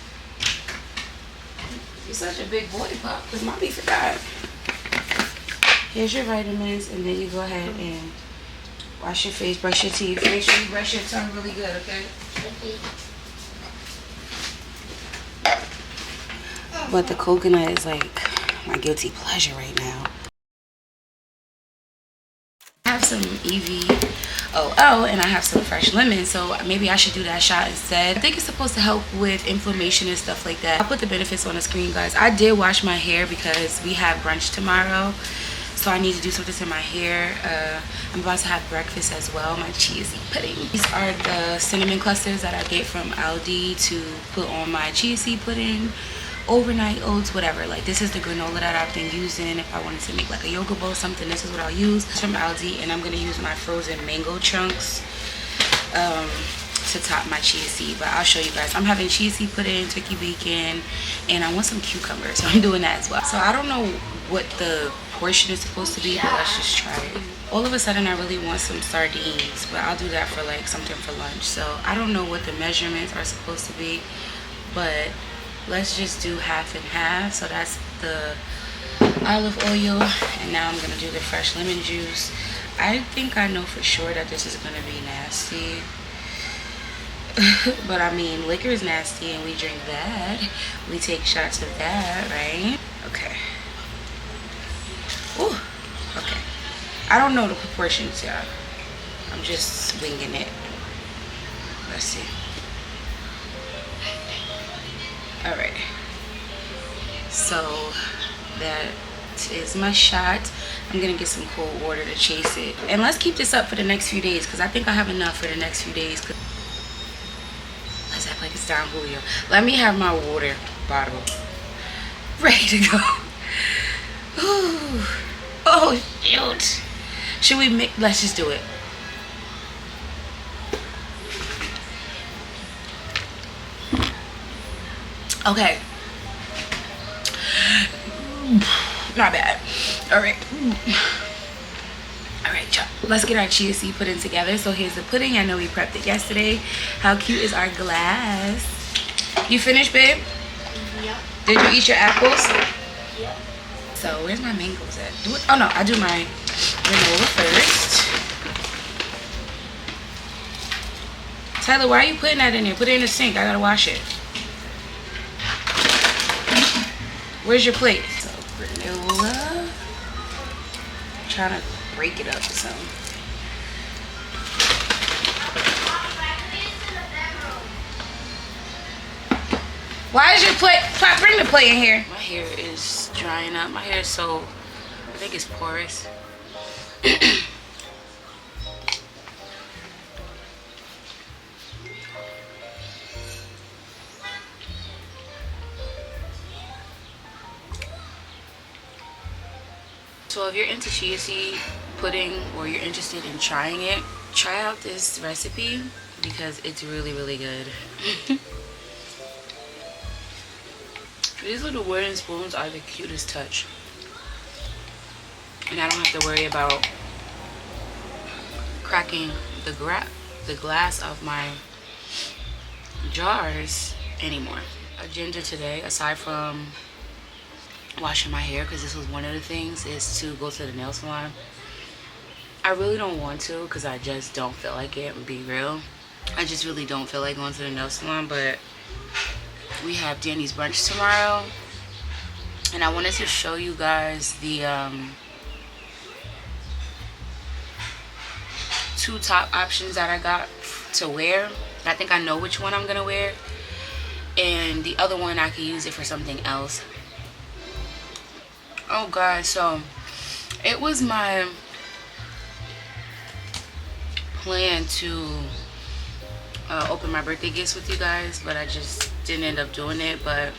Speaker 1: You're such a big boy, Pop, because Mommy forgot. Here's your vitamins, and then you go ahead and wash your face, brush your teeth. Make sure you brush your tongue really good, okay? But the coconut is like my guilty pleasure right now. I have some EVOO and I have some fresh lemon, so maybe I should do that shot instead. I think it's supposed to help with inflammation and stuff like that. I'll put the benefits on the screen, guys. I did wash my hair because we have brunch tomorrow, so I need to do something to my hair. I'm about to have breakfast as well, my chia seed pudding. These are the cinnamon clusters that I get from Aldi to put on my chia seed pudding, overnight oats, whatever. Like, this is the granola that I've been using. If I wanted to make like a yogurt bowl or something, this is what I'll use. It's from Aldi, and I'm gonna use my frozen mango chunks to top my chia seed. But I'll show you guys. I'm having chia seed pudding, turkey bacon, and I want some cucumbers, so I'm doing that as well. So I don't know what the portion is supposed to be, but let's just try it. All of a sudden I really want some sardines, but I'll do that for like something for lunch. So I don't know what the measurements are supposed to be, but let's just do half and half. So that's the olive oil, and now I'm gonna do the fresh lemon juice. I think I know for sure that this is gonna be nasty. But I mean, liquor is nasty and we drink that. We take shots of that, right? Okay. Ooh, okay. I don't know the proportions, y'all. I'm just winging it. Let's see. All right. So that is my shot. I'm gonna get some cold water to chase it. And let's keep this up for the next few days, because I think I have enough for the next few days. Let's act like it's Don Julio. Let me have my water bottle ready to go. Ooh. Oh shoot. Should we make, let's just do it. Okay. Not bad. All right. All right, y'all. Let's get our chia seed pudding together. So here's the pudding. I know we prepped it yesterday. How cute is our glass? You finished, babe?
Speaker 4: Yep.
Speaker 1: Did you eat your apples?
Speaker 4: Yep.
Speaker 1: So where's my mangoes at? Oh no, I do my granola first. Tyler, why are you putting that in there? Put it in the sink. I gotta wash it. Where's your plate? So granola. I'm trying to break it up or something. Why is your plate? Bring the plate in here. My hair is drying up. My hair is so, I think it's porous. So if you're into chia seed pudding or you're interested in trying it, try out this recipe because it's really, really good. These little wooden spoons are the cutest touch. And I don't have to worry about cracking the glass of my jars anymore. Agenda today, aside from washing my hair, because this was one of the things, is to go to the nail salon. I really don't want to because I just don't feel like it, and be real. I just really don't feel like going to the nail salon, but we have Danny's brunch tomorrow, and I wanted to show you guys the 2 top options that I got to wear. I think I know which one I'm gonna wear, and the other one I could use it for something else. Oh god, so it was my plan to open my birthday gifts with you guys, but I just didn't end up doing it. But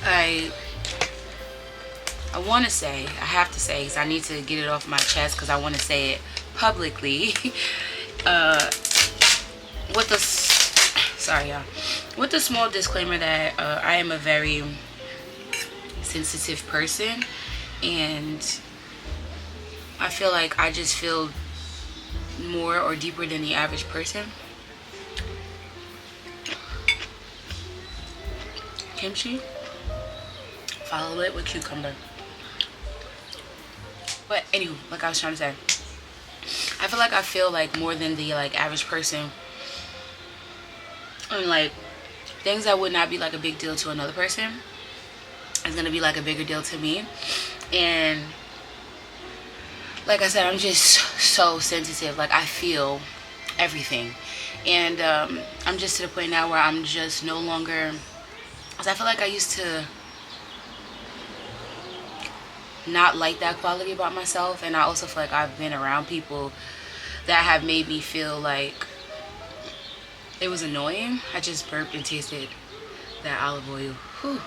Speaker 1: I want to say, I have to say, because I need to get it off my chest, because I want to say it publicly. With the sorry y'all, with the small disclaimer that I am a very sensitive person, and I feel like I just feel more or deeper than the average person. Kimchi, follow it with cucumber. But anyway, like I was trying to say, I feel like I feel like more than the like average person, and like things that would not be like a big deal to another person is gonna be like a bigger deal to me. And like I said, I'm just so sensitive. Like I feel everything, and I'm just to the point now where I'm just no longer, because I feel like I used to not like that quality about myself, and I also feel like I've been around people that have made me feel like it was annoying. I just burped and tasted that olive oil. Whew.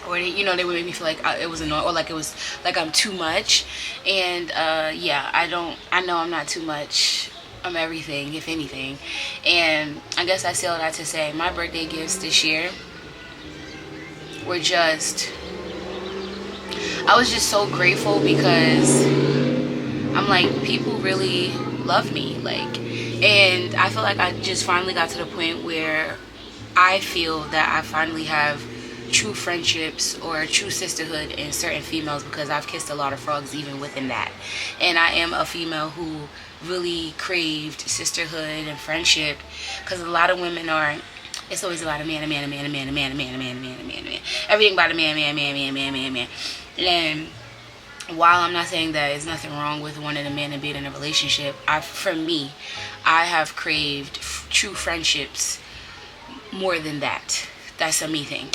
Speaker 1: Or they, you know, they would make me feel like it was annoying, or like it was like I'm too much. And yeah, I know I'm not too much. I'm everything, if anything. And I guess I say all that to say my birthday gifts this year were just, I was just so grateful, because I'm like, people really love me, like, and I feel like I just finally got to the point where I feel that I finally have true friendships or true sisterhood in certain females, because I've kissed a lot of frogs even within that. And I am a female who really craved sisterhood and friendship, because a lot of women are, it's always about a man, everything about a man. And while I'm not saying that there's nothing wrong with wanting a man and being in a relationship, for me, I have craved true friendships more than that. That's a me thing.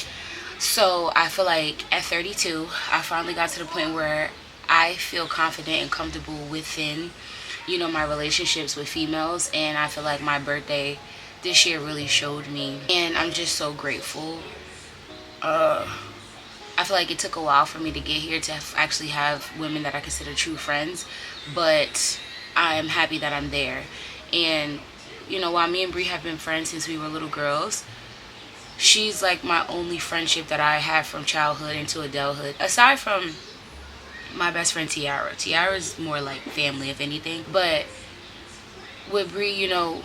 Speaker 1: So I feel like at 32, I finally got to the point where I feel confident and comfortable within, you know, my relationships with females. And I feel like my birthday this year really showed me, and I'm just so grateful. I feel like it took a while for me to get here to actually have women that I consider true friends, but I'm happy that I'm there. And you know, while me and Bree have been friends since we were little girls, she's like my only friendship that I have from childhood into adulthood, aside from my best friend Tiara. Tiara's more like family, if anything. But with Bree, you know,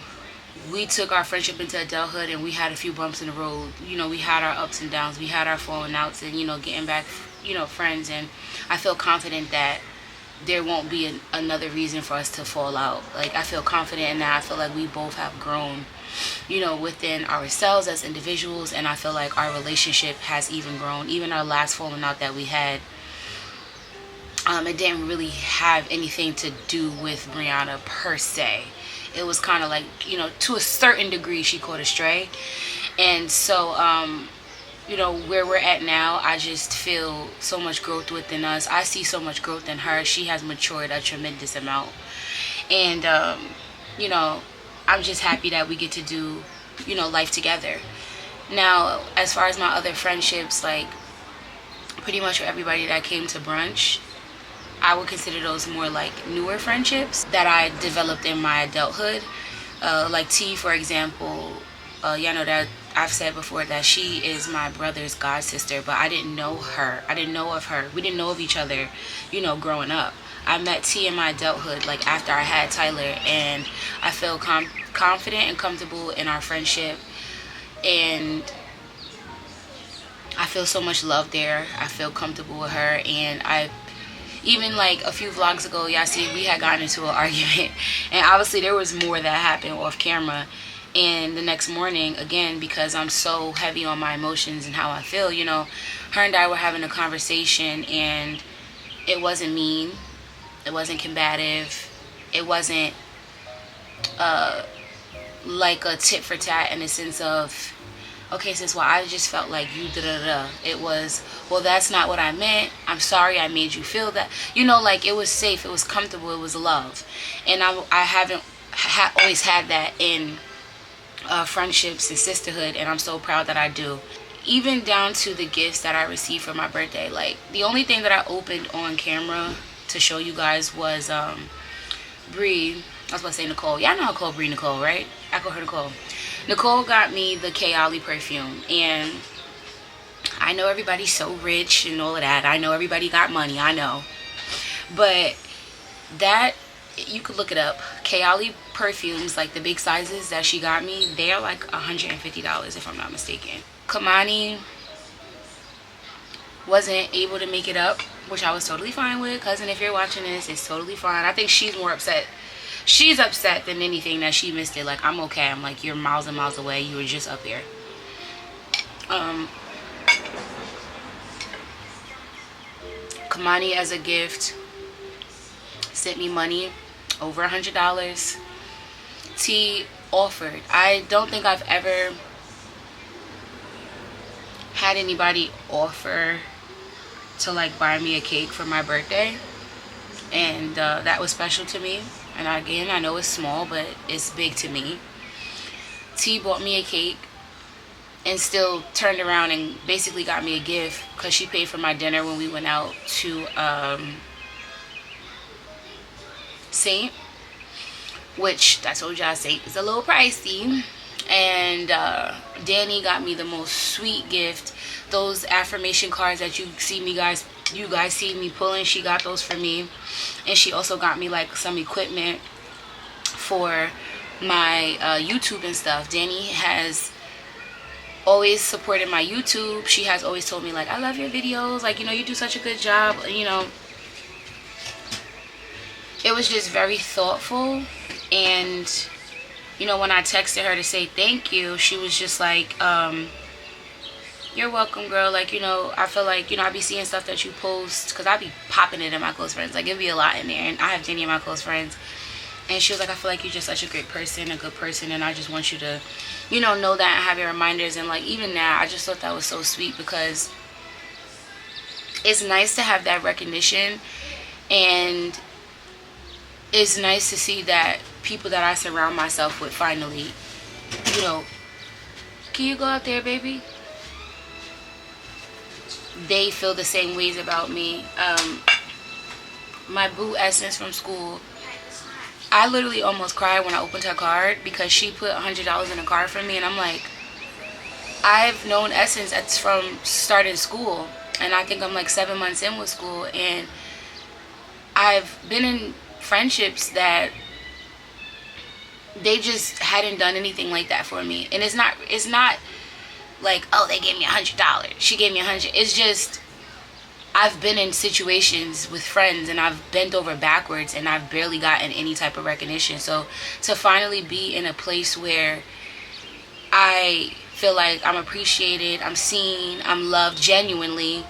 Speaker 1: we took our friendship into adulthood, and we had a few bumps in the road. You know, we had our ups and downs, we had our falling outs, and you know, getting back, you know, friends. And I feel confident that there won't be another reason for us to fall out. Like, I feel confident in that. I feel like we both have grown, you know, within ourselves as individuals, and I feel like our relationship has even grown. Even our last falling out that we had, it didn't really have anything to do with Brianna per se. It was kind of like, you know, to a certain degree, she caught a stray. And so, you know, where we're at now, I just feel so much growth within us. I see so much growth in her. She has matured a tremendous amount. And, you know, I'm just happy that we get to do, you know, life together. Now, as far as my other friendships, like, pretty much everybody that came to Brunch, I would consider those more like newer friendships that I developed in my adulthood. Like T, for example, y'all know that I've said before that she is my brother's god sister, but I didn't know her. I didn't know of her. We didn't know of each other, you know, growing up. I met T in my adulthood, like after I had Tyler, and I feel confident and comfortable in our friendship, and I feel so much love there. I feel comfortable with her, and even like a few vlogs ago, y'all see we had gotten into an argument, and obviously there was more that happened off camera. And the next morning, again, because I'm so heavy on my emotions and how I feel, you know, her and I were having a conversation, and it wasn't mean, it wasn't combative, it wasn't like a tit for tat in the sense of, okay, sis, well, I just felt like you da-da-da. It was, well, that's not what I meant. I'm sorry I made you feel that. You know, like, it was safe, it was comfortable, it was love. And I haven't always had that in friendships and sisterhood, and I'm so proud that I do. Even down to the gifts that I received for my birthday. Like, the only thing that I opened on camera to show you guys was Bree. I was about to say Nicole. Y'all know how I call Bree Nicole, right? I call her Nicole. Nicole got me the Kayali perfume, and I know everybody's so rich and all of that. I know everybody got money, I know. But that, you could look it up. Kayali perfumes, like the big sizes that she got me, they're like $150 if I'm not mistaken. Kamani wasn't able to make it up, which I was totally fine with. Cousin, if you're watching this, it's totally fine. I think she's more upset. She's upset than anything that she missed it. Like, I'm okay. I'm like, you're miles and miles away. You were just up there. Kamani, as a gift, sent me money, over $100. T offered. I don't think I've ever had anybody offer to like buy me a cake for my birthday, and that was special to me. And again, I know it's small, but it's big to me. T bought me a cake and still turned around and basically got me a gift because she paid for my dinner when we went out to Saint, which I told y'all Saint is a little pricey. And Danny got me the most sweet gift. Those affirmation cards that you guys see me pulling, she got those for me. And she also got me like some equipment for my YouTube and stuff. Danny has always supported my YouTube. She has always told me like, I love your videos, like, you know, you do such a good job. You know, it was just very thoughtful. And you know, when I texted her to say thank you, she was just like, you're welcome, girl. Like, you know, I feel like, you know, I be seeing stuff that you post, because I be popping it in my close friends. Like, it'd be a lot in there, and I have Jenny in my close friends. And she was like, I feel like you're just such a great person, a good person, and I just want you to, you know that and have your reminders. And like, even now, I just thought that was so sweet, because it's nice to have that recognition, and it's nice to see that people that I surround myself with finally, you know, can you go out there, baby? They feel the same ways about me. My boo Essence from school, I literally almost cried when I opened her card, because she put $100 in a card for me. And I'm like, I've known Essence from starting school, and I think I'm like 7 months in with school, and I've been in friendships that they just hadn't done anything like that for me. And it's not like, oh, they gave me $100, she gave me $100. It's just, I've been in situations with friends and I've bent over backwards and I've barely gotten any type of recognition. So to finally be in a place where I feel like I'm appreciated, I'm seen, I'm loved genuinely,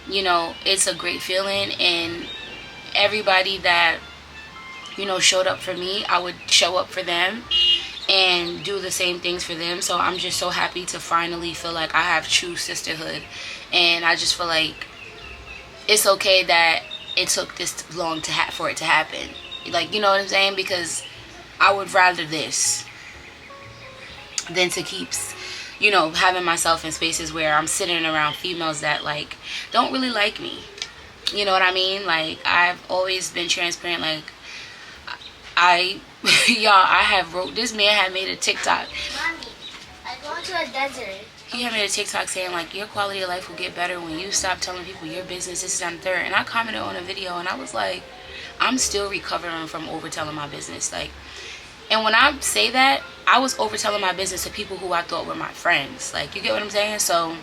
Speaker 1: you know, it's a great feeling. And everybody that, you know, showed up for me, I would show up for them and do the same things for them. So I'm just so happy to finally feel like I have true sisterhood. And I just feel like it's okay that it took this long for it to happen. Like, you know what I'm saying? Because I would rather this than to keep, you know, having myself in spaces where I'm sitting around females that like don't really like me. You know what I mean? Like, I've always been transparent. Like, y'all, this man had made a TikTok.
Speaker 4: Mommy, I go into a desert.
Speaker 1: He had made a TikTok saying like, your quality of life will get better when you stop telling people your business, this is on third. And I commented on a video and I was like, I'm still recovering from overtelling my business. Like, and when I say that, I was overtelling my business to people who I thought were my friends. Like, you get what I'm saying? So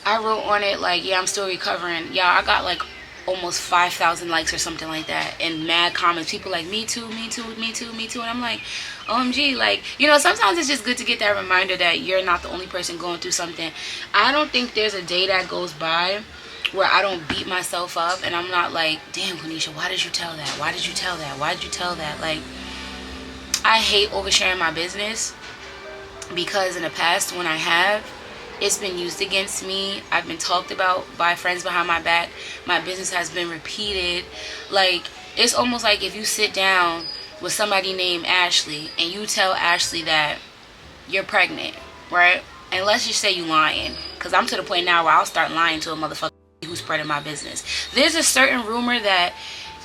Speaker 1: I wrote on it like, yeah, I'm still recovering. Yeah, I got like almost 5,000 likes or something like that, and mad comments. People like, me too, me too, me too, me too. And I'm like, OMG, like, you know, sometimes it's just good to get that reminder that you're not the only person going through something. I don't think there's a day that goes by where I don't beat myself up and I'm not like, damn, Quenisha, why did you tell that? Why did you tell that? Why did you tell that? Like, I hate oversharing my business because in the past when I have, it's been used against me. I've been talked about by friends behind my back. My business has been repeated. Like, it's almost like if you sit down with somebody named Ashley and you tell Ashley that you're pregnant, right? And let's just say you lying, because I'm to the point now where I'll start lying to a motherfucker who's spreading my business. There's a certain rumor that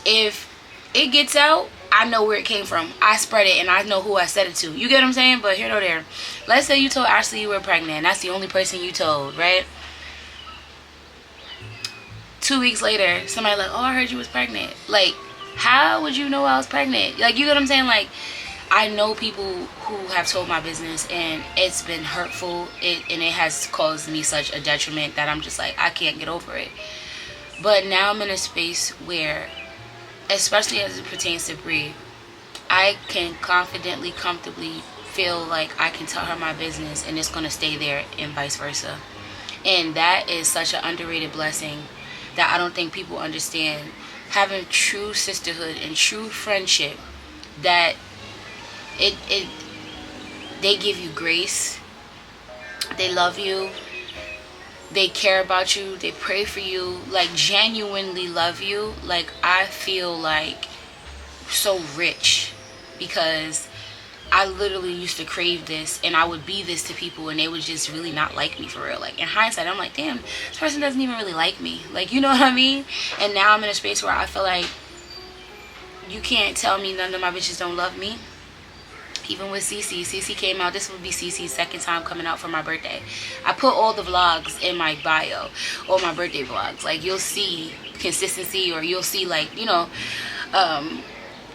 Speaker 1: if it gets out, I know where it came from. I spread it and I know who I said it to. You get what I'm saying? But here nor there. Let's say you told Ashley you were pregnant and that's the only person you told, right? 2 weeks later, somebody like, oh, I heard you was pregnant. Like, how would you know I was pregnant? Like, you get what I'm saying? Like, I know people who have told my business and it's been hurtful, and it has caused me such a detriment that I'm just like, I can't get over it. But now I'm in a space where, especially as it pertains to Bree, I can confidently, comfortably feel like I can tell her my business and it's going to stay there and vice versa. And that is such an underrated blessing that I don't think people understand. Having true sisterhood and true friendship, that they give you grace, they love you, they care about you, they pray for you, like genuinely love you. Like, I feel like so rich because I literally used to crave this and I would be this to people and they would just really not like me for real. Like, in hindsight, I'm like, damn, this person doesn't even really like me. Like, you know what I mean? And now I'm in a space where I feel like you can't tell me none of my bitches don't love me. Even with CC came out. This would be CC's second time coming out for my birthday. I put all the vlogs in my bio, all my birthday vlogs. Like, you'll see consistency, or you'll see, like, you know,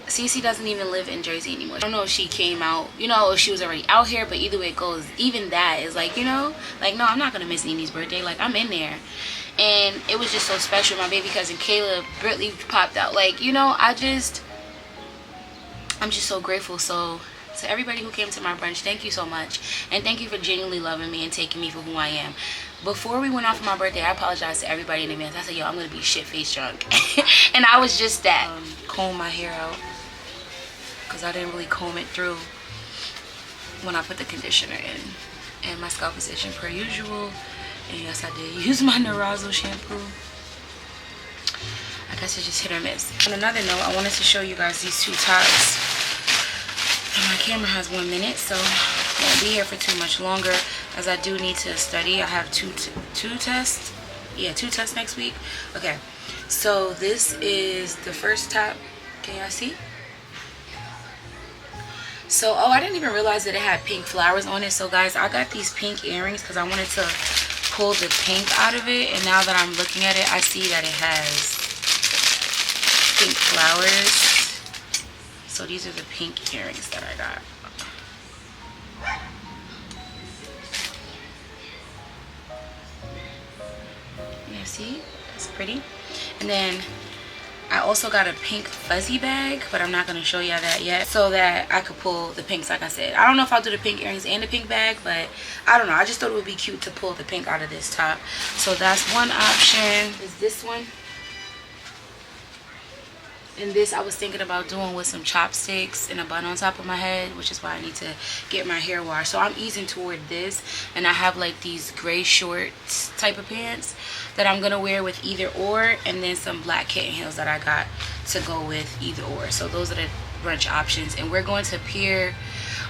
Speaker 1: CC doesn't even live in Jersey anymore. I don't know if she came out, you know, if she was already out here, but either way it goes, even that is like, you know, like, no, I'm not gonna miss Nini's birthday. Like, I'm in there. And it was just so special. My baby cousin Kayla Britley popped out. Like, you know, I'm just so grateful. So to everybody who came to my brunch, thank you so much. And thank you for genuinely loving me and taking me for who I am. Before we went out for my birthday, I apologized to everybody in advance. I said, yo, I'm going to be shit-faced drunk. And I was just that. Comb my hair out, because I didn't really comb it through when I put the conditioner in. And my scalp is itching per usual. And yes, I did use my Narazo shampoo. I guess it's just hit or miss. On another note, I wanted to show you guys these two tops. And my camera has 1 minute, so I won't be here for too much longer, as I do need to study. I have two tests. Yeah, 2 tests next week. Okay, so this is the first top. Can y'all see? So, oh, I didn't even realize that it had pink flowers on it. So guys, I got these pink earrings because I wanted to pull the pink out of it, and now that I'm looking at it, I see that it has pink flowers. So these are the pink earrings that I got. Yeah, see? That's pretty. And then I also got a pink fuzzy bag, but I'm not going to show y'all that yet, so that I could pull the pinks, like I said. I don't know if I'll do the pink earrings and the pink bag, but I don't know. I just thought it would be cute to pull the pink out of this top. So that's one option. Is this one. And this I was thinking about doing with some chopsticks and a bun on top of my head, which is why I need to get my hair washed. So I'm easing toward this, and I have like these gray shorts type of pants that I'm gonna wear with either or, and then some black kitten heels that I got to go with either or. So those are the brunch options, and we're going to Pier,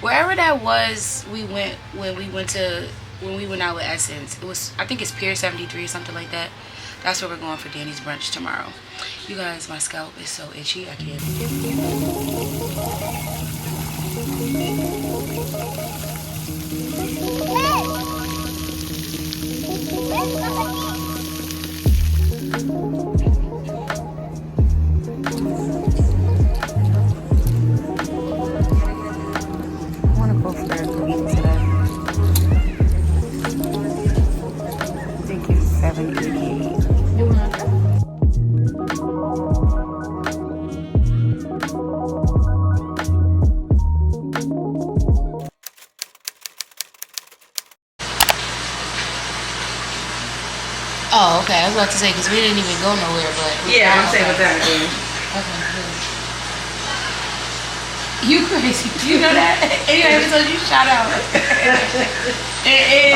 Speaker 1: wherever that was we went when we went out with Essence. It was, I think it's Pier 73 or something like that. That's where we're going for Danny's brunch tomorrow. You guys, my scalp is so itchy, I can't. I want to go for a cookie today. I think it's $7.88. Okay, I was about to say, because we didn't even go nowhere, but...
Speaker 2: Yeah, I'm saying with that again.
Speaker 1: Okay, good. You crazy. You know that? Anyway, I told you shout out.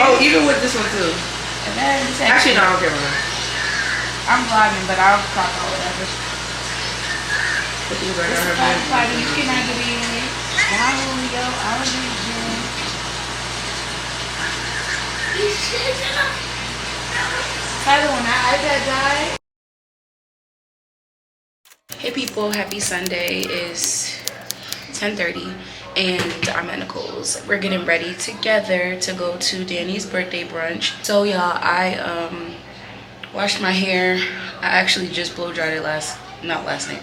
Speaker 2: Oh, even with this one too. Actually, no, I don't care about that.
Speaker 1: I'm vlogging, but I'll crop out whatever.
Speaker 2: Put these right on her back.
Speaker 1: You cannot get in it. I'll do it. Tyler, when that iPad died. Hey people, happy Sunday. It's 10:30 and I'm at Nicole's. We're getting ready together to go to Danny's birthday brunch. So y'all, I washed my hair. I actually just blow dried it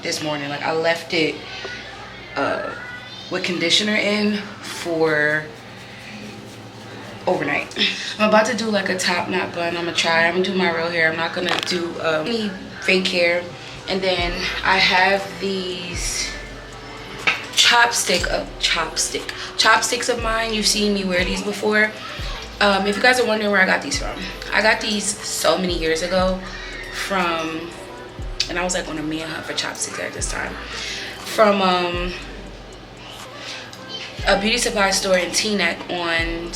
Speaker 1: this morning. Like I left it with conditioner in for overnight. I'm about to do like a top knot bun. I'm gonna do my real hair. I'm not gonna do any fake hair. And then I have these chopsticks of mine. You've seen me wear these before. If you guys are wondering where I got these from, I got these so many years ago from, and I was like on a man hunt for chopsticks at this time, from a beauty supply store in Teaneck on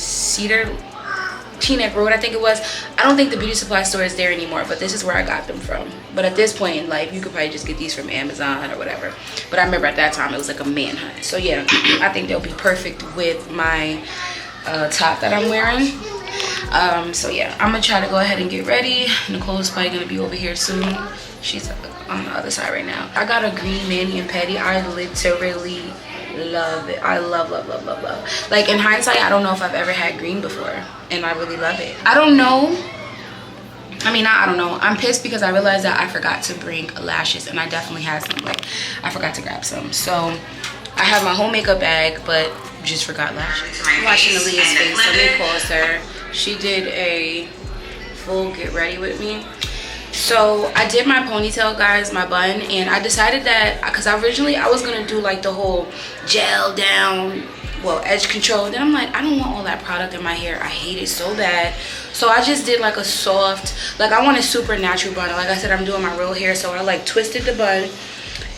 Speaker 1: Teaneck Road, I think it was. I don't think the beauty supply store is there anymore, but this is where I got them from. But at this point in life, you could probably just get these from Amazon or whatever. But I remember at that time it was like a man hunt. So yeah, I think they'll be perfect with my top that I'm wearing. So yeah, I'm gonna try to go ahead and get ready. Nicole's probably gonna be over here soon. She's on the other side right now. I got a green mani and pedi. I literally love it. I love. Like in hindsight, I don't know if I've ever had green before, and I really love it. I don't know. I'm pissed because I realized that I forgot to bring lashes, and I definitely had some. Like I forgot to grab some. So I have my whole makeup bag, but just forgot lashes. I'm watching Aaliyah's face. Let me pause her. She did a full get ready with me. So I did my ponytail, guys, my bun, and I decided that because originally I was gonna do like the whole gel down, well, edge control. Then I'm like, I don't want all that product in my hair. I hate it so bad. So I just did like a soft, like I want a super natural bun. Like I said, I'm doing my real hair, so I like twisted the bun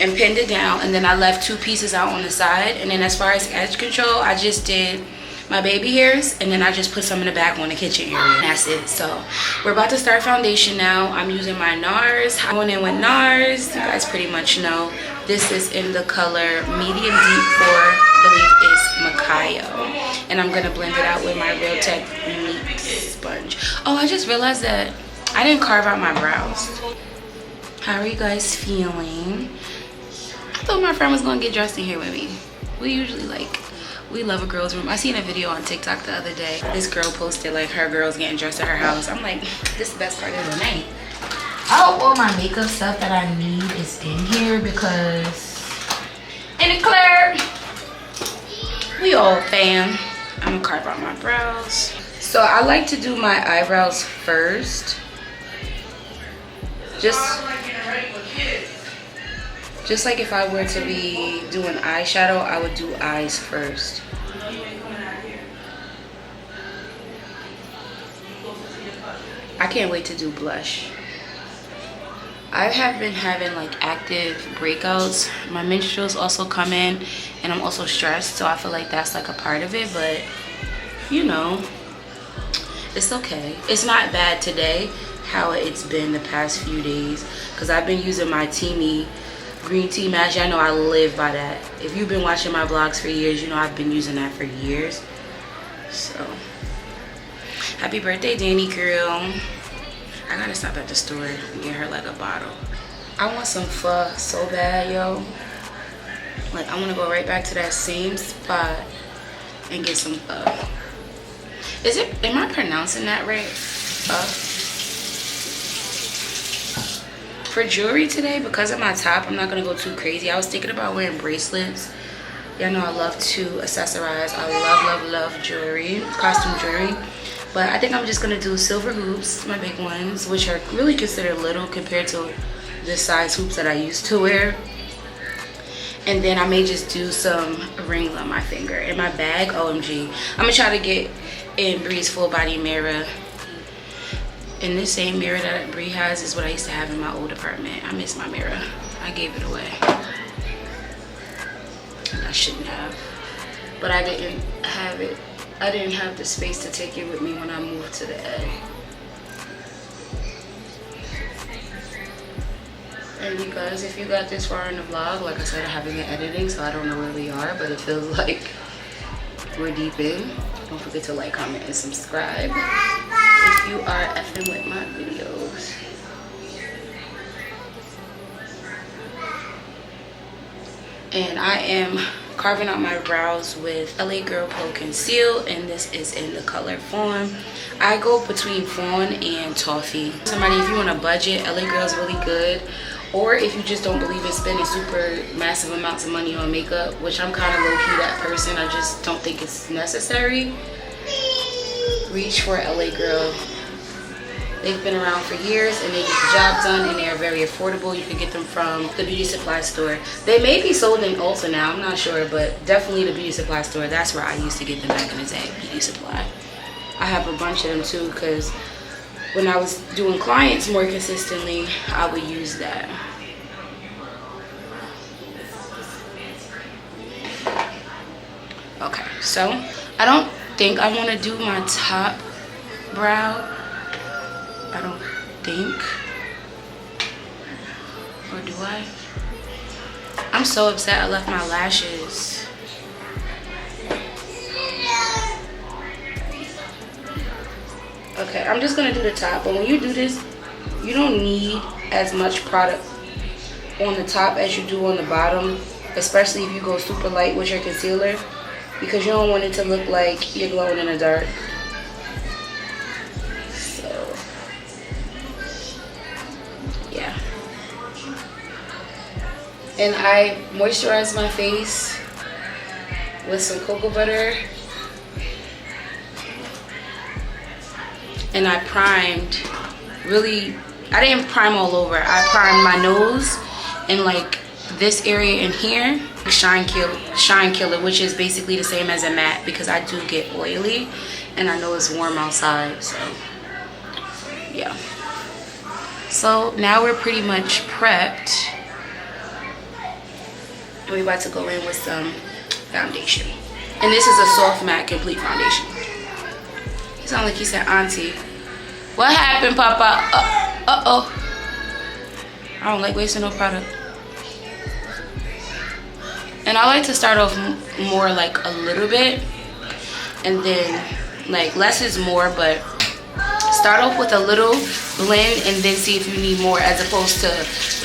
Speaker 1: and pinned it down, and then I left 2 pieces out on the side. And then as far as edge control, I just did my baby hairs, and then I just put some in the back on the kitchen area. That's it. So we're about to start foundation now. I'm using my NARS. I'm going in with NARS. You guys pretty much know this is in the color medium deep for, I believe is Macayo, and I'm gonna blend it out with my Real Technique sponge. Oh, I just realized that I didn't carve out my brows. How are you guys feeling? I thought my friend was gonna get dressed in here with me. We usually we love a girl's room. I seen a video on TikTok the other day. This girl posted like her girls getting dressed at her house. I'm like, this is the best part of the night. I hope all my makeup stuff that I need is in here because in the clear, we all fam. I'm gonna carve out my brows. So I like to do my eyebrows first. Just like if I were to be doing eyeshadow, I would do eyes first. I can't wait to do blush. I have been having like active breakouts. My menstruals also come in, and I'm also stressed, so I feel like that's like a part of it, but you know, it's okay. It's not bad today how it's been the past few days, because I've been using my Teamy green tea mask. I know I live by that. If you've been watching my vlogs for years, you know I've been using that for years. So happy birthday, Danny girl. I gotta stop at the store and get her like a bottle. I want some pho so bad, yo. Like I want to go right back to that same spot and get some pho. Am I pronouncing that right? Pho. For jewelry today, because of my top, I'm not gonna go too crazy. I was thinking about wearing bracelets. Y'all know I love to accessorize. I love jewelry, costume jewelry. But I think I'm just gonna do silver hoops, my big ones, which are really considered little compared to the size hoops that I used to wear. And then I may just do some rings on my finger. In my bag, OMG. I'm gonna try to get in Bree's full body mirror And this same mirror that Bree has is what I used to have in my old apartment. I miss my mirror. I gave it away. And I shouldn't have. But I didn't have it. I didn't have the space to take it with me when I moved to the A. And you guys, if you got this far in the vlog, like I said, I haven't been editing, so I don't know where we are, but it feels like we're deep in. Don't forget to like, comment, and subscribe if you are effing with my videos. And I am carving out my brows with LA Girl Pro Conceal, and this is in the color Fawn. I go between Fawn and Toffee. Somebody, if you want a budget, LA Girl is really good. Or if you just don't believe in spending super massive amounts of money on makeup, which I'm kind of low-key that person, I just don't think it's necessary, reach for LA Girl. They've been around for years and they get the job done, and they are very affordable. You can get them from the beauty supply store. They may be sold in Ulta now, I'm not sure, but definitely the beauty supply store. That's where I used to get them back in the day, beauty supply. I have a bunch of them too, because when I was doing clients more consistently, I would use that. Okay, so I don't think I want to do my top brow. I don't think. Or do I? I'm so upset I left my lashes. Okay, I'm just gonna do the top, but when you do this, you don't need as much product on the top as you do on the bottom, especially if you go super light with your concealer, because you don't want it to look like you're glowing in the dark. So, yeah. And I moisturize my face with some cocoa butter. And I primed, really, I didn't prime all over. I primed my nose and like this area in here, Shine Killer, which is basically the same as a matte, because I do get oily and I know it's warm outside, so yeah. So now we're pretty much prepped. And we're about to go in with some foundation. And this is a soft matte complete foundation. You sound like you said auntie. What happened, Papa? Uh-oh. I don't like wasting no product. And I like to start off more like a little bit. And then like less is more, but start off with a little blend and then see if you need more, as opposed to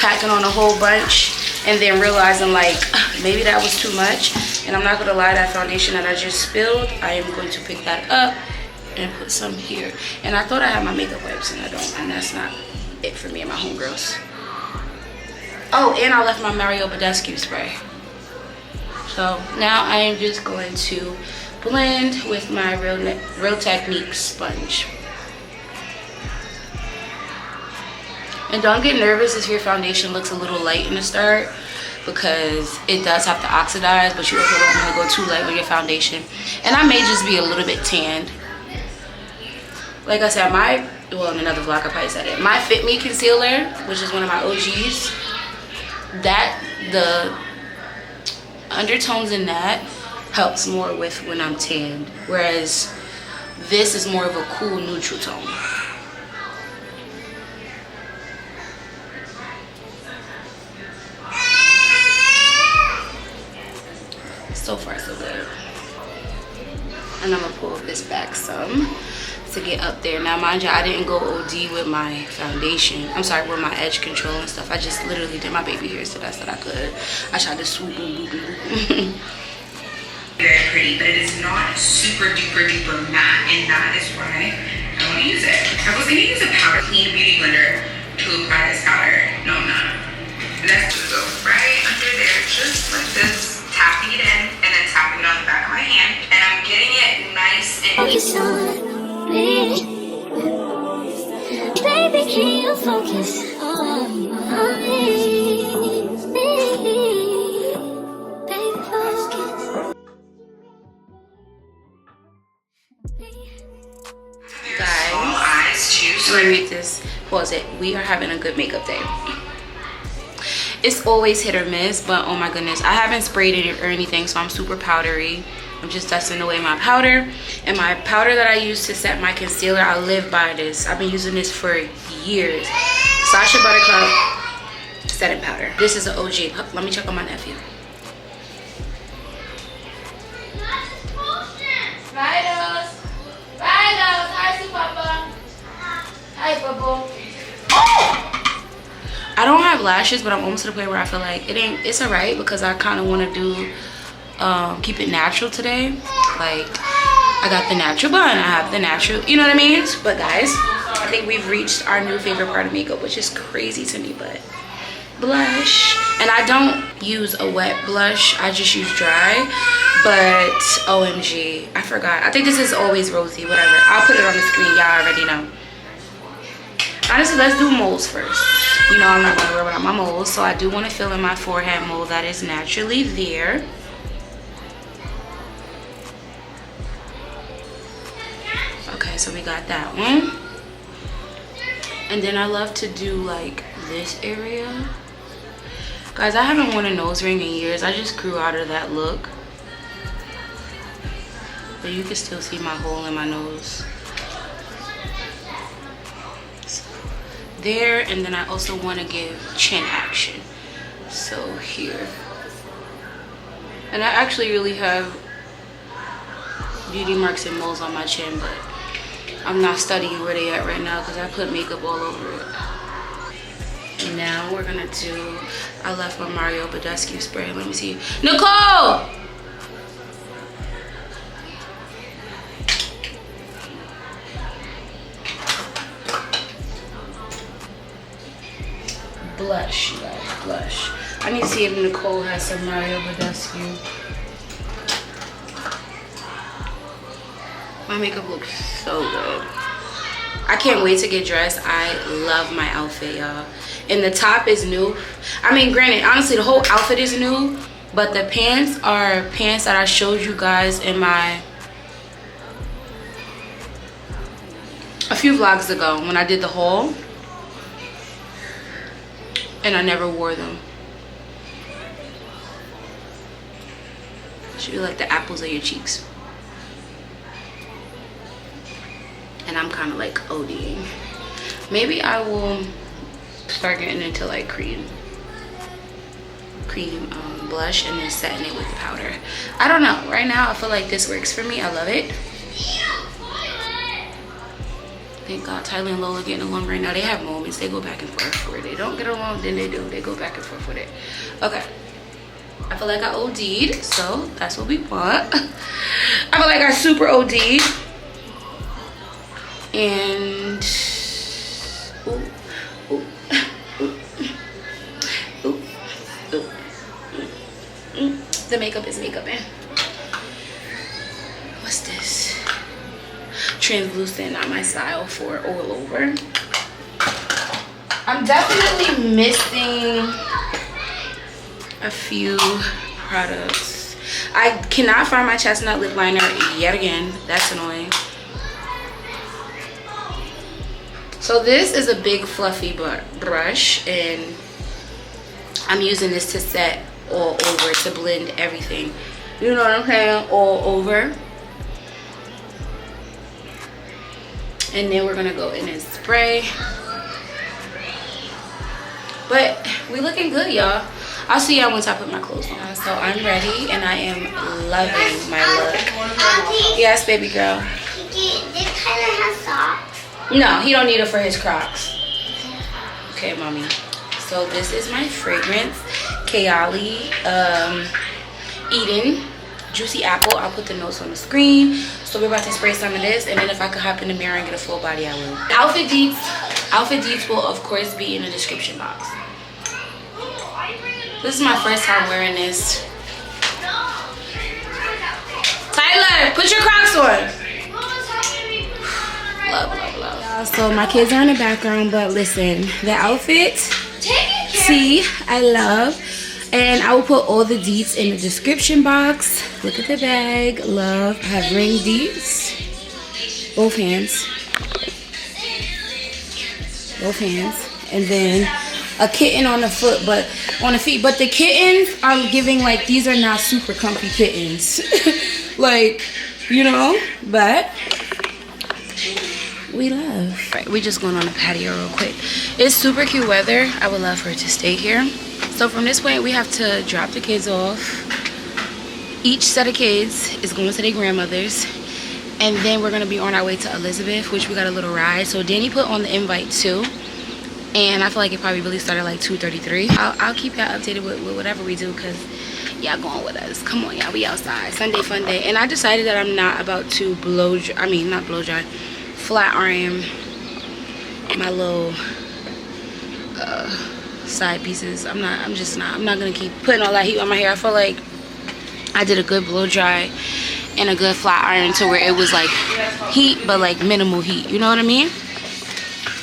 Speaker 1: packing on a whole bunch and then realizing like maybe that was too much. And I'm not gonna lie, that foundation that I just spilled, I am going to pick that up and put some here. And I thought I had my makeup wipes and I don't, and that's not it for me and my homegirls. Oh, and I left my Mario Badescu spray. So now I am just going to blend with my Real Technique sponge. And don't get nervous if your foundation looks a little light in the start, because it does have to oxidize, but you also don't want to go too light with your foundation. And I may just be a little bit tanned. Like I said, well, in another vlog I probably said it, my Fit Me concealer, which is one of my OGs, that the undertones in that helps more with when I'm tanned, whereas this is more of a cool neutral tone. So far so good. And I'm gonna pull this back some to get up there. Now mind you, I didn't go OD with my foundation. I'm sorry, with my edge control and stuff. I just literally did my baby hairs the best that I could. I tried to swoop and boop and boop.
Speaker 5: Very pretty, but it is not super duper duper matte, and that is why I want to use it. I was gonna use a powder clean beauty blender to apply this powder. No, I'm not. Let's just go right under there, just like this, tapping it in, and then tapping it on the back of my hand, and I'm getting it nice and
Speaker 7: Focus on me, baby. Can you focus on me? Baby, focus.
Speaker 1: Guys, let me read pause it. We are having a good makeup day. It's always hit or miss, but oh my goodness, I haven't sprayed it or anything, so I'm super powdery. I'm just dusting away my powder, and my powder that I use to set my concealer, I live by this. I've been using this for years. Sacha Buttercup setting powder. This is an OG. Let me check on my nephew. Vitos. Hi, Papa. Hi, Papa. Oh! I don't have lashes, but I'm almost to the point where I feel like it's alright, because I kind of want to do keep it natural today. Like, I got the natural bun, I have the natural, you know what I mean? But guys, I think we've reached our new favorite part of makeup, which is crazy to me, but blush. And I don't use a wet blush, I just use dry. But OMG, I forgot. I think this is Always Rosy, whatever. I'll put it on the screen, y'all already know. Honestly, let's do moles first. You know, I'm not gonna worry about my moles, so I do want to fill in my forehead mole that is naturally there. Okay, so we got that one. And then I love to do like this area. Guys, I haven't worn a nose ring in years. I just grew out of that look. But you can still see my hole in my nose. There, and then I also want to give chin action, so here. And I actually really have beauty marks and moles on my chin, but I'm not studying where they at right now because I put makeup all over it. And now we're gonna do, I left my Mario Badescu spray. Let me see. Nicole! Blush, you guys, blush. I need to see if Nicole has some Mario Badescu. My makeup looks so good. I can't wait to get dressed. I love my outfit, y'all. And the top is new. I mean, granted, honestly, the whole outfit is new, but the pants are pants that I showed you guys in my a few vlogs ago when I did the haul. And I never wore them. Should be like the apples of your cheeks. And I'm kind of like ODing. Maybe I will start getting into like cream blush and then setting it with powder. I don't know. Right now I feel like this works for me. I love it. Thank God Tyler and Lola getting along right now. They have moments. They go back and forth where they don't get along, then they do. They go back and forth with it. Okay. I feel like I OD'd, so that's what we want. I feel like I super OD'd. And the makeup is makeup, man. What's this? Translucent, not my style, for all over. I'm definitely missing a few products. I cannot find my chestnut lip liner yet again. That's annoying. So this is a big fluffy brush, and I'm using this to set all over, to blend everything. You know what I'm saying? All over. And then we're gonna go in and spray. But we looking good, y'all. I'll see y'all once I put my clothes on. So I'm ready and I am loving my look. Yes, baby girl.
Speaker 4: Did Tyler have socks?
Speaker 1: No, he don't need it for his Crocs. Okay, mommy. So this is my fragrance, Kayali Eden Juicy Apple. I'll put the notes on the screen. So we're about to spray some of this, and then if I could hop in the mirror and get a full body, I will. Outfit deets will of course be in the description box. This is my first time wearing this. Tyler, put your Crocs on. Love, love, love. So my kids are in the background, but listen, the outfit, see, I love. And I will put all the deets in the description box. Look at the bag, love. I have ring deets, both hands. both hands, and then a kitten on the foot, but on the feet. But the kittens are giving like, these are not super comfy kittens. Like, you know, but we love. Right, we just going on the patio real quick. It's super cute weather. I would love for her to stay here. So from this point, we have to drop the kids off. Each set of kids is going to their grandmother's. And then we're going to be on our way to Elizabeth, which we got a little ride. So Danny put on the invite too. And I feel like it probably really started like 2:33. I'll keep y'all updated with whatever we do, because y'all going with us. Come on, y'all. We outside. Sunday fun day. And I decided that I'm not about to flat iron my little side pieces. I'm not gonna keep putting all that heat on my hair. I feel like I did a good blow dry and a good flat iron to where it was like heat, but like minimal heat. You know what I mean?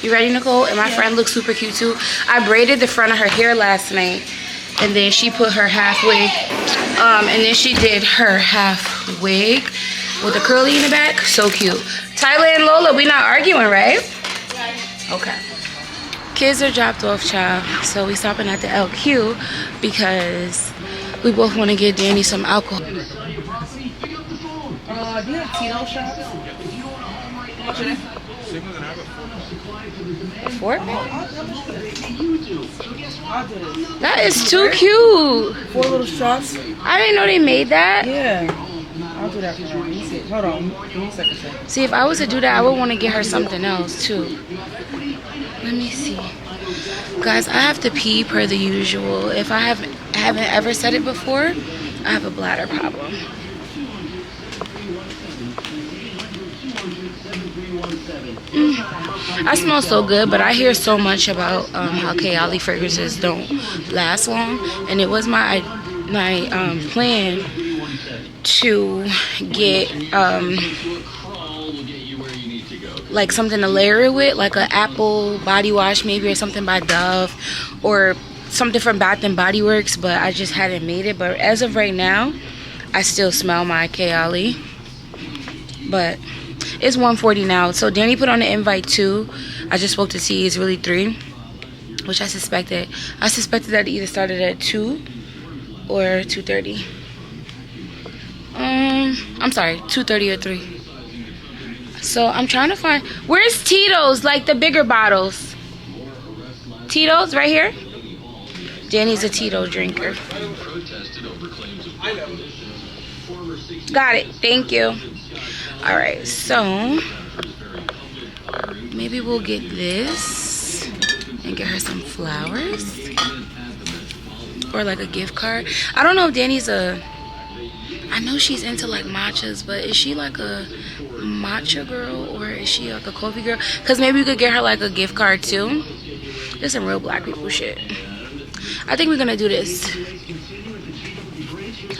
Speaker 1: You ready, Nicole? And my friend looks super cute too. I braided the front of her hair last night, and then she put her half wig, and then she did her half wig with the curly in the back. So cute. Tyler and Lola, we not arguing, right? Okay. Kids are dropped off, child. So we stopping at the LQ because we both want to get Danny some alcohol.
Speaker 2: Do you have Tito shots? How much are they?
Speaker 1: That is too cute.
Speaker 2: 4 little shots.
Speaker 1: I didn't know they made that.
Speaker 2: Yeah. I'll do that for her. Let me see. Hold on. Give me a second.
Speaker 1: See, if I was to do that, I would want to get her something else too. Let me see. Guys, I have to pee per the usual. If I haven't ever said it before, I have a bladder problem. I smell so good, but I hear so much about how Kayali fragrances don't last long, and it was my plan to get like something to layer it with, like an apple body wash maybe, or something by Dove, or something from Bath and Body Works, but I just hadn't made it. But as of right now, I still smell my Kayali. But it's 1:40 now. So Danny put on the invite too. I just spoke to T. It's really 3, which I suspected. I suspected that it either started at 2 or 2:30. I'm sorry, 2:30 or 3. So I'm trying to find, where's Tito's, like the bigger bottles? Tito's right here. Danny's a Tito drinker. Got it. Thank you. All right, so maybe we'll get this and get her some flowers or like a gift card. I don't know if Danny's I know she's into like matchas, but is she like a matcha girl or is she like a coffee girl? Because maybe we could get her like a gift card too. There's some real black people shit. I think we're gonna do this.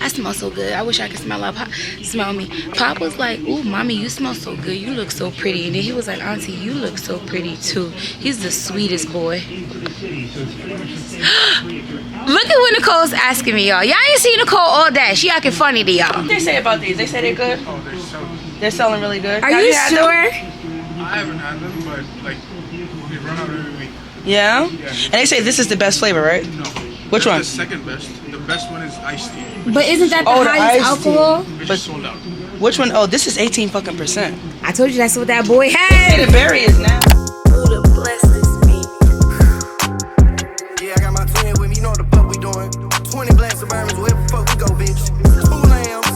Speaker 1: I smell so good. I wish I could smell me. Pop was like, ooh, mommy, you smell so good. You look so pretty. And then he was like, auntie, you look so pretty too. He's the sweetest boy. Look at what Nicole's asking me, y'all. Y'all ain't seen Nicole all day. She acting funny to y'all.
Speaker 2: What they say about these? They say they're good? Oh, they're selling really good.
Speaker 1: Are you sure?
Speaker 8: I haven't had them, but like they run out every week.
Speaker 2: Yeah? And they say this is the best flavor, right?
Speaker 8: No.
Speaker 2: Which one?
Speaker 8: The second best. The best one is iced tea.
Speaker 1: But isn't that the highest alcohol?
Speaker 8: But sold out.
Speaker 2: Which one? Oh, this is 18%.
Speaker 1: I told you that's what that boy had.
Speaker 2: The berry is now.
Speaker 11: Yeah, I got my twin with me. You know what the fuck we doing? 20 black Suburbans, where the fuck we go, bitch? 2 lambs,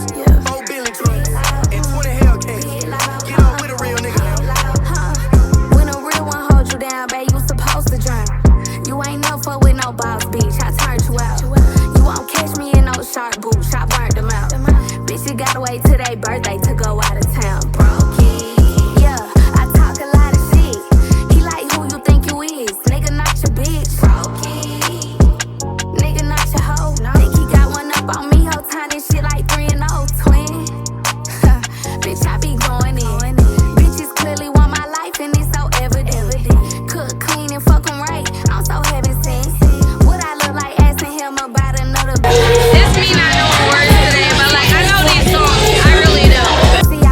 Speaker 11: 4 Billy trucks, and 20 Hellcats. Get up with a real nigga now.
Speaker 7: When a real one hold you down, babe, you supposed to drown. You ain't no fuck with no boss, bitch. I turned you out. You won't catch me in no shark boots. I burnt them out. Bitch, you gotta wait till their birthday to go out of town. Broke. Yeah, I talk a lot of shit. He like who you think you is. Nigga, not your bitch. Broke. Nigga, not your hoe. Think he got one up on me, whole time this shit like 3 and 0, twin. Bitch, I be going in. Bitches clearly want my life and it's so evident. Cook, clean, and fuck 'em right. I'm so heaven sent. What I look like asking him about another bitch.
Speaker 1: This me not knowing words today, but like I know these songs. I really do.
Speaker 7: See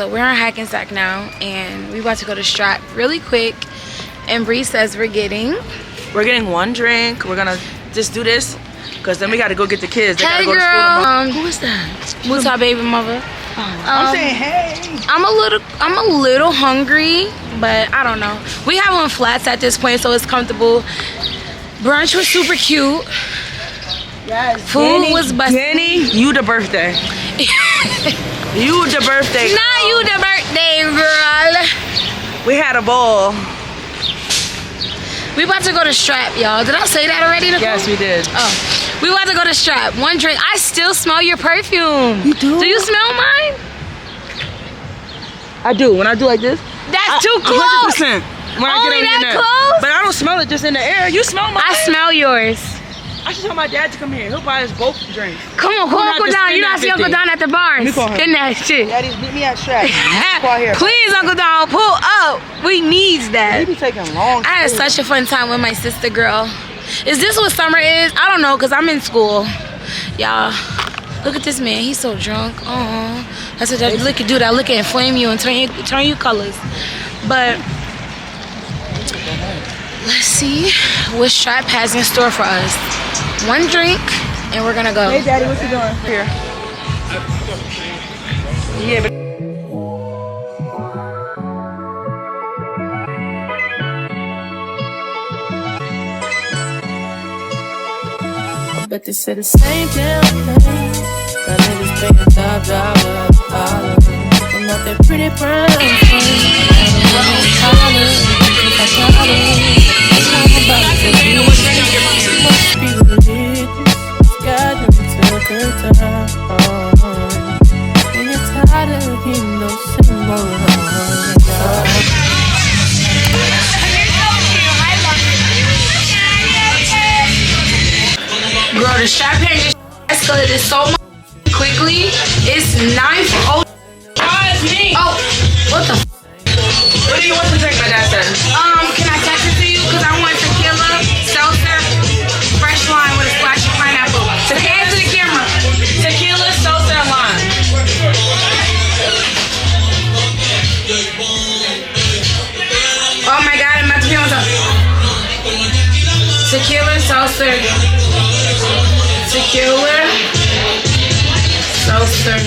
Speaker 1: So we're in Hackensack now, and we about to go to Strat really quick. And Bree says we're getting
Speaker 2: one drink. We're gonna just do this, cause then we gotta go get the kids. They
Speaker 1: hey
Speaker 2: gotta go
Speaker 1: girl,
Speaker 2: to school tomorrow. Who is that?
Speaker 1: Muta baby mother.
Speaker 2: I'm saying hey.
Speaker 1: I'm a little hungry, but I don't know. We have on flats at this point, so it's comfortable. Brunch was super cute.
Speaker 2: Yes.
Speaker 1: Food was busting.
Speaker 2: Danny, you the birthday. You the birthday.
Speaker 1: Not you the birthday, girl.
Speaker 2: We had a ball.
Speaker 1: We about to go to Strap, y'all. Did I say that already, Nicole?
Speaker 2: Yes, we did.
Speaker 1: Oh, we about to go to Strap. One drink. I still smell your perfume.
Speaker 2: You do?
Speaker 1: Do you smell mine?
Speaker 2: I do. When I do like this.
Speaker 1: That's too close.
Speaker 2: 100%. When I
Speaker 1: Only
Speaker 2: get
Speaker 1: that
Speaker 2: in there.
Speaker 1: close?
Speaker 2: But I don't smell it just in the air. You smell mine.
Speaker 1: I smell yours.
Speaker 2: I should tell my dad to come here. He'll buy us both drinks.
Speaker 1: Come on, call Uncle Don. You not see Uncle Don at the bars. Spend that shit.
Speaker 2: Daddy's meet me at Strat.
Speaker 1: Please, Uncle Don, pull up. We needs that.
Speaker 2: He be taking long.
Speaker 1: I had such a fun time with my sister girl. Is this what summer is? I don't know, cause I'm in school. Y'all, look at this man. He's so drunk. Oh, that's what that lick can do. That lick can inflame you and turn you colors. But let's see what Strat has in store for us. One drink, and we're gonna go.
Speaker 2: Hey, Daddy, what you doing? Here. Yeah, but.
Speaker 12: I bet they say the same damn thing. Got niggas paying top dollar. I'm not that pretty brown thing.
Speaker 1: Girl, the Strap page just escalated so much quickly. It's 9:00. Oh, what the?
Speaker 2: What do you want to drink, my dad said?
Speaker 1: Can I text it to you? Cause I want tequila, seltzer, fresh lime with a splash of pineapple. So hand to the camera.
Speaker 2: Tequila, seltzer, and lime.
Speaker 1: Oh my God, I'm about to be on top. Tequila, seltzer. Tequila, seltzer.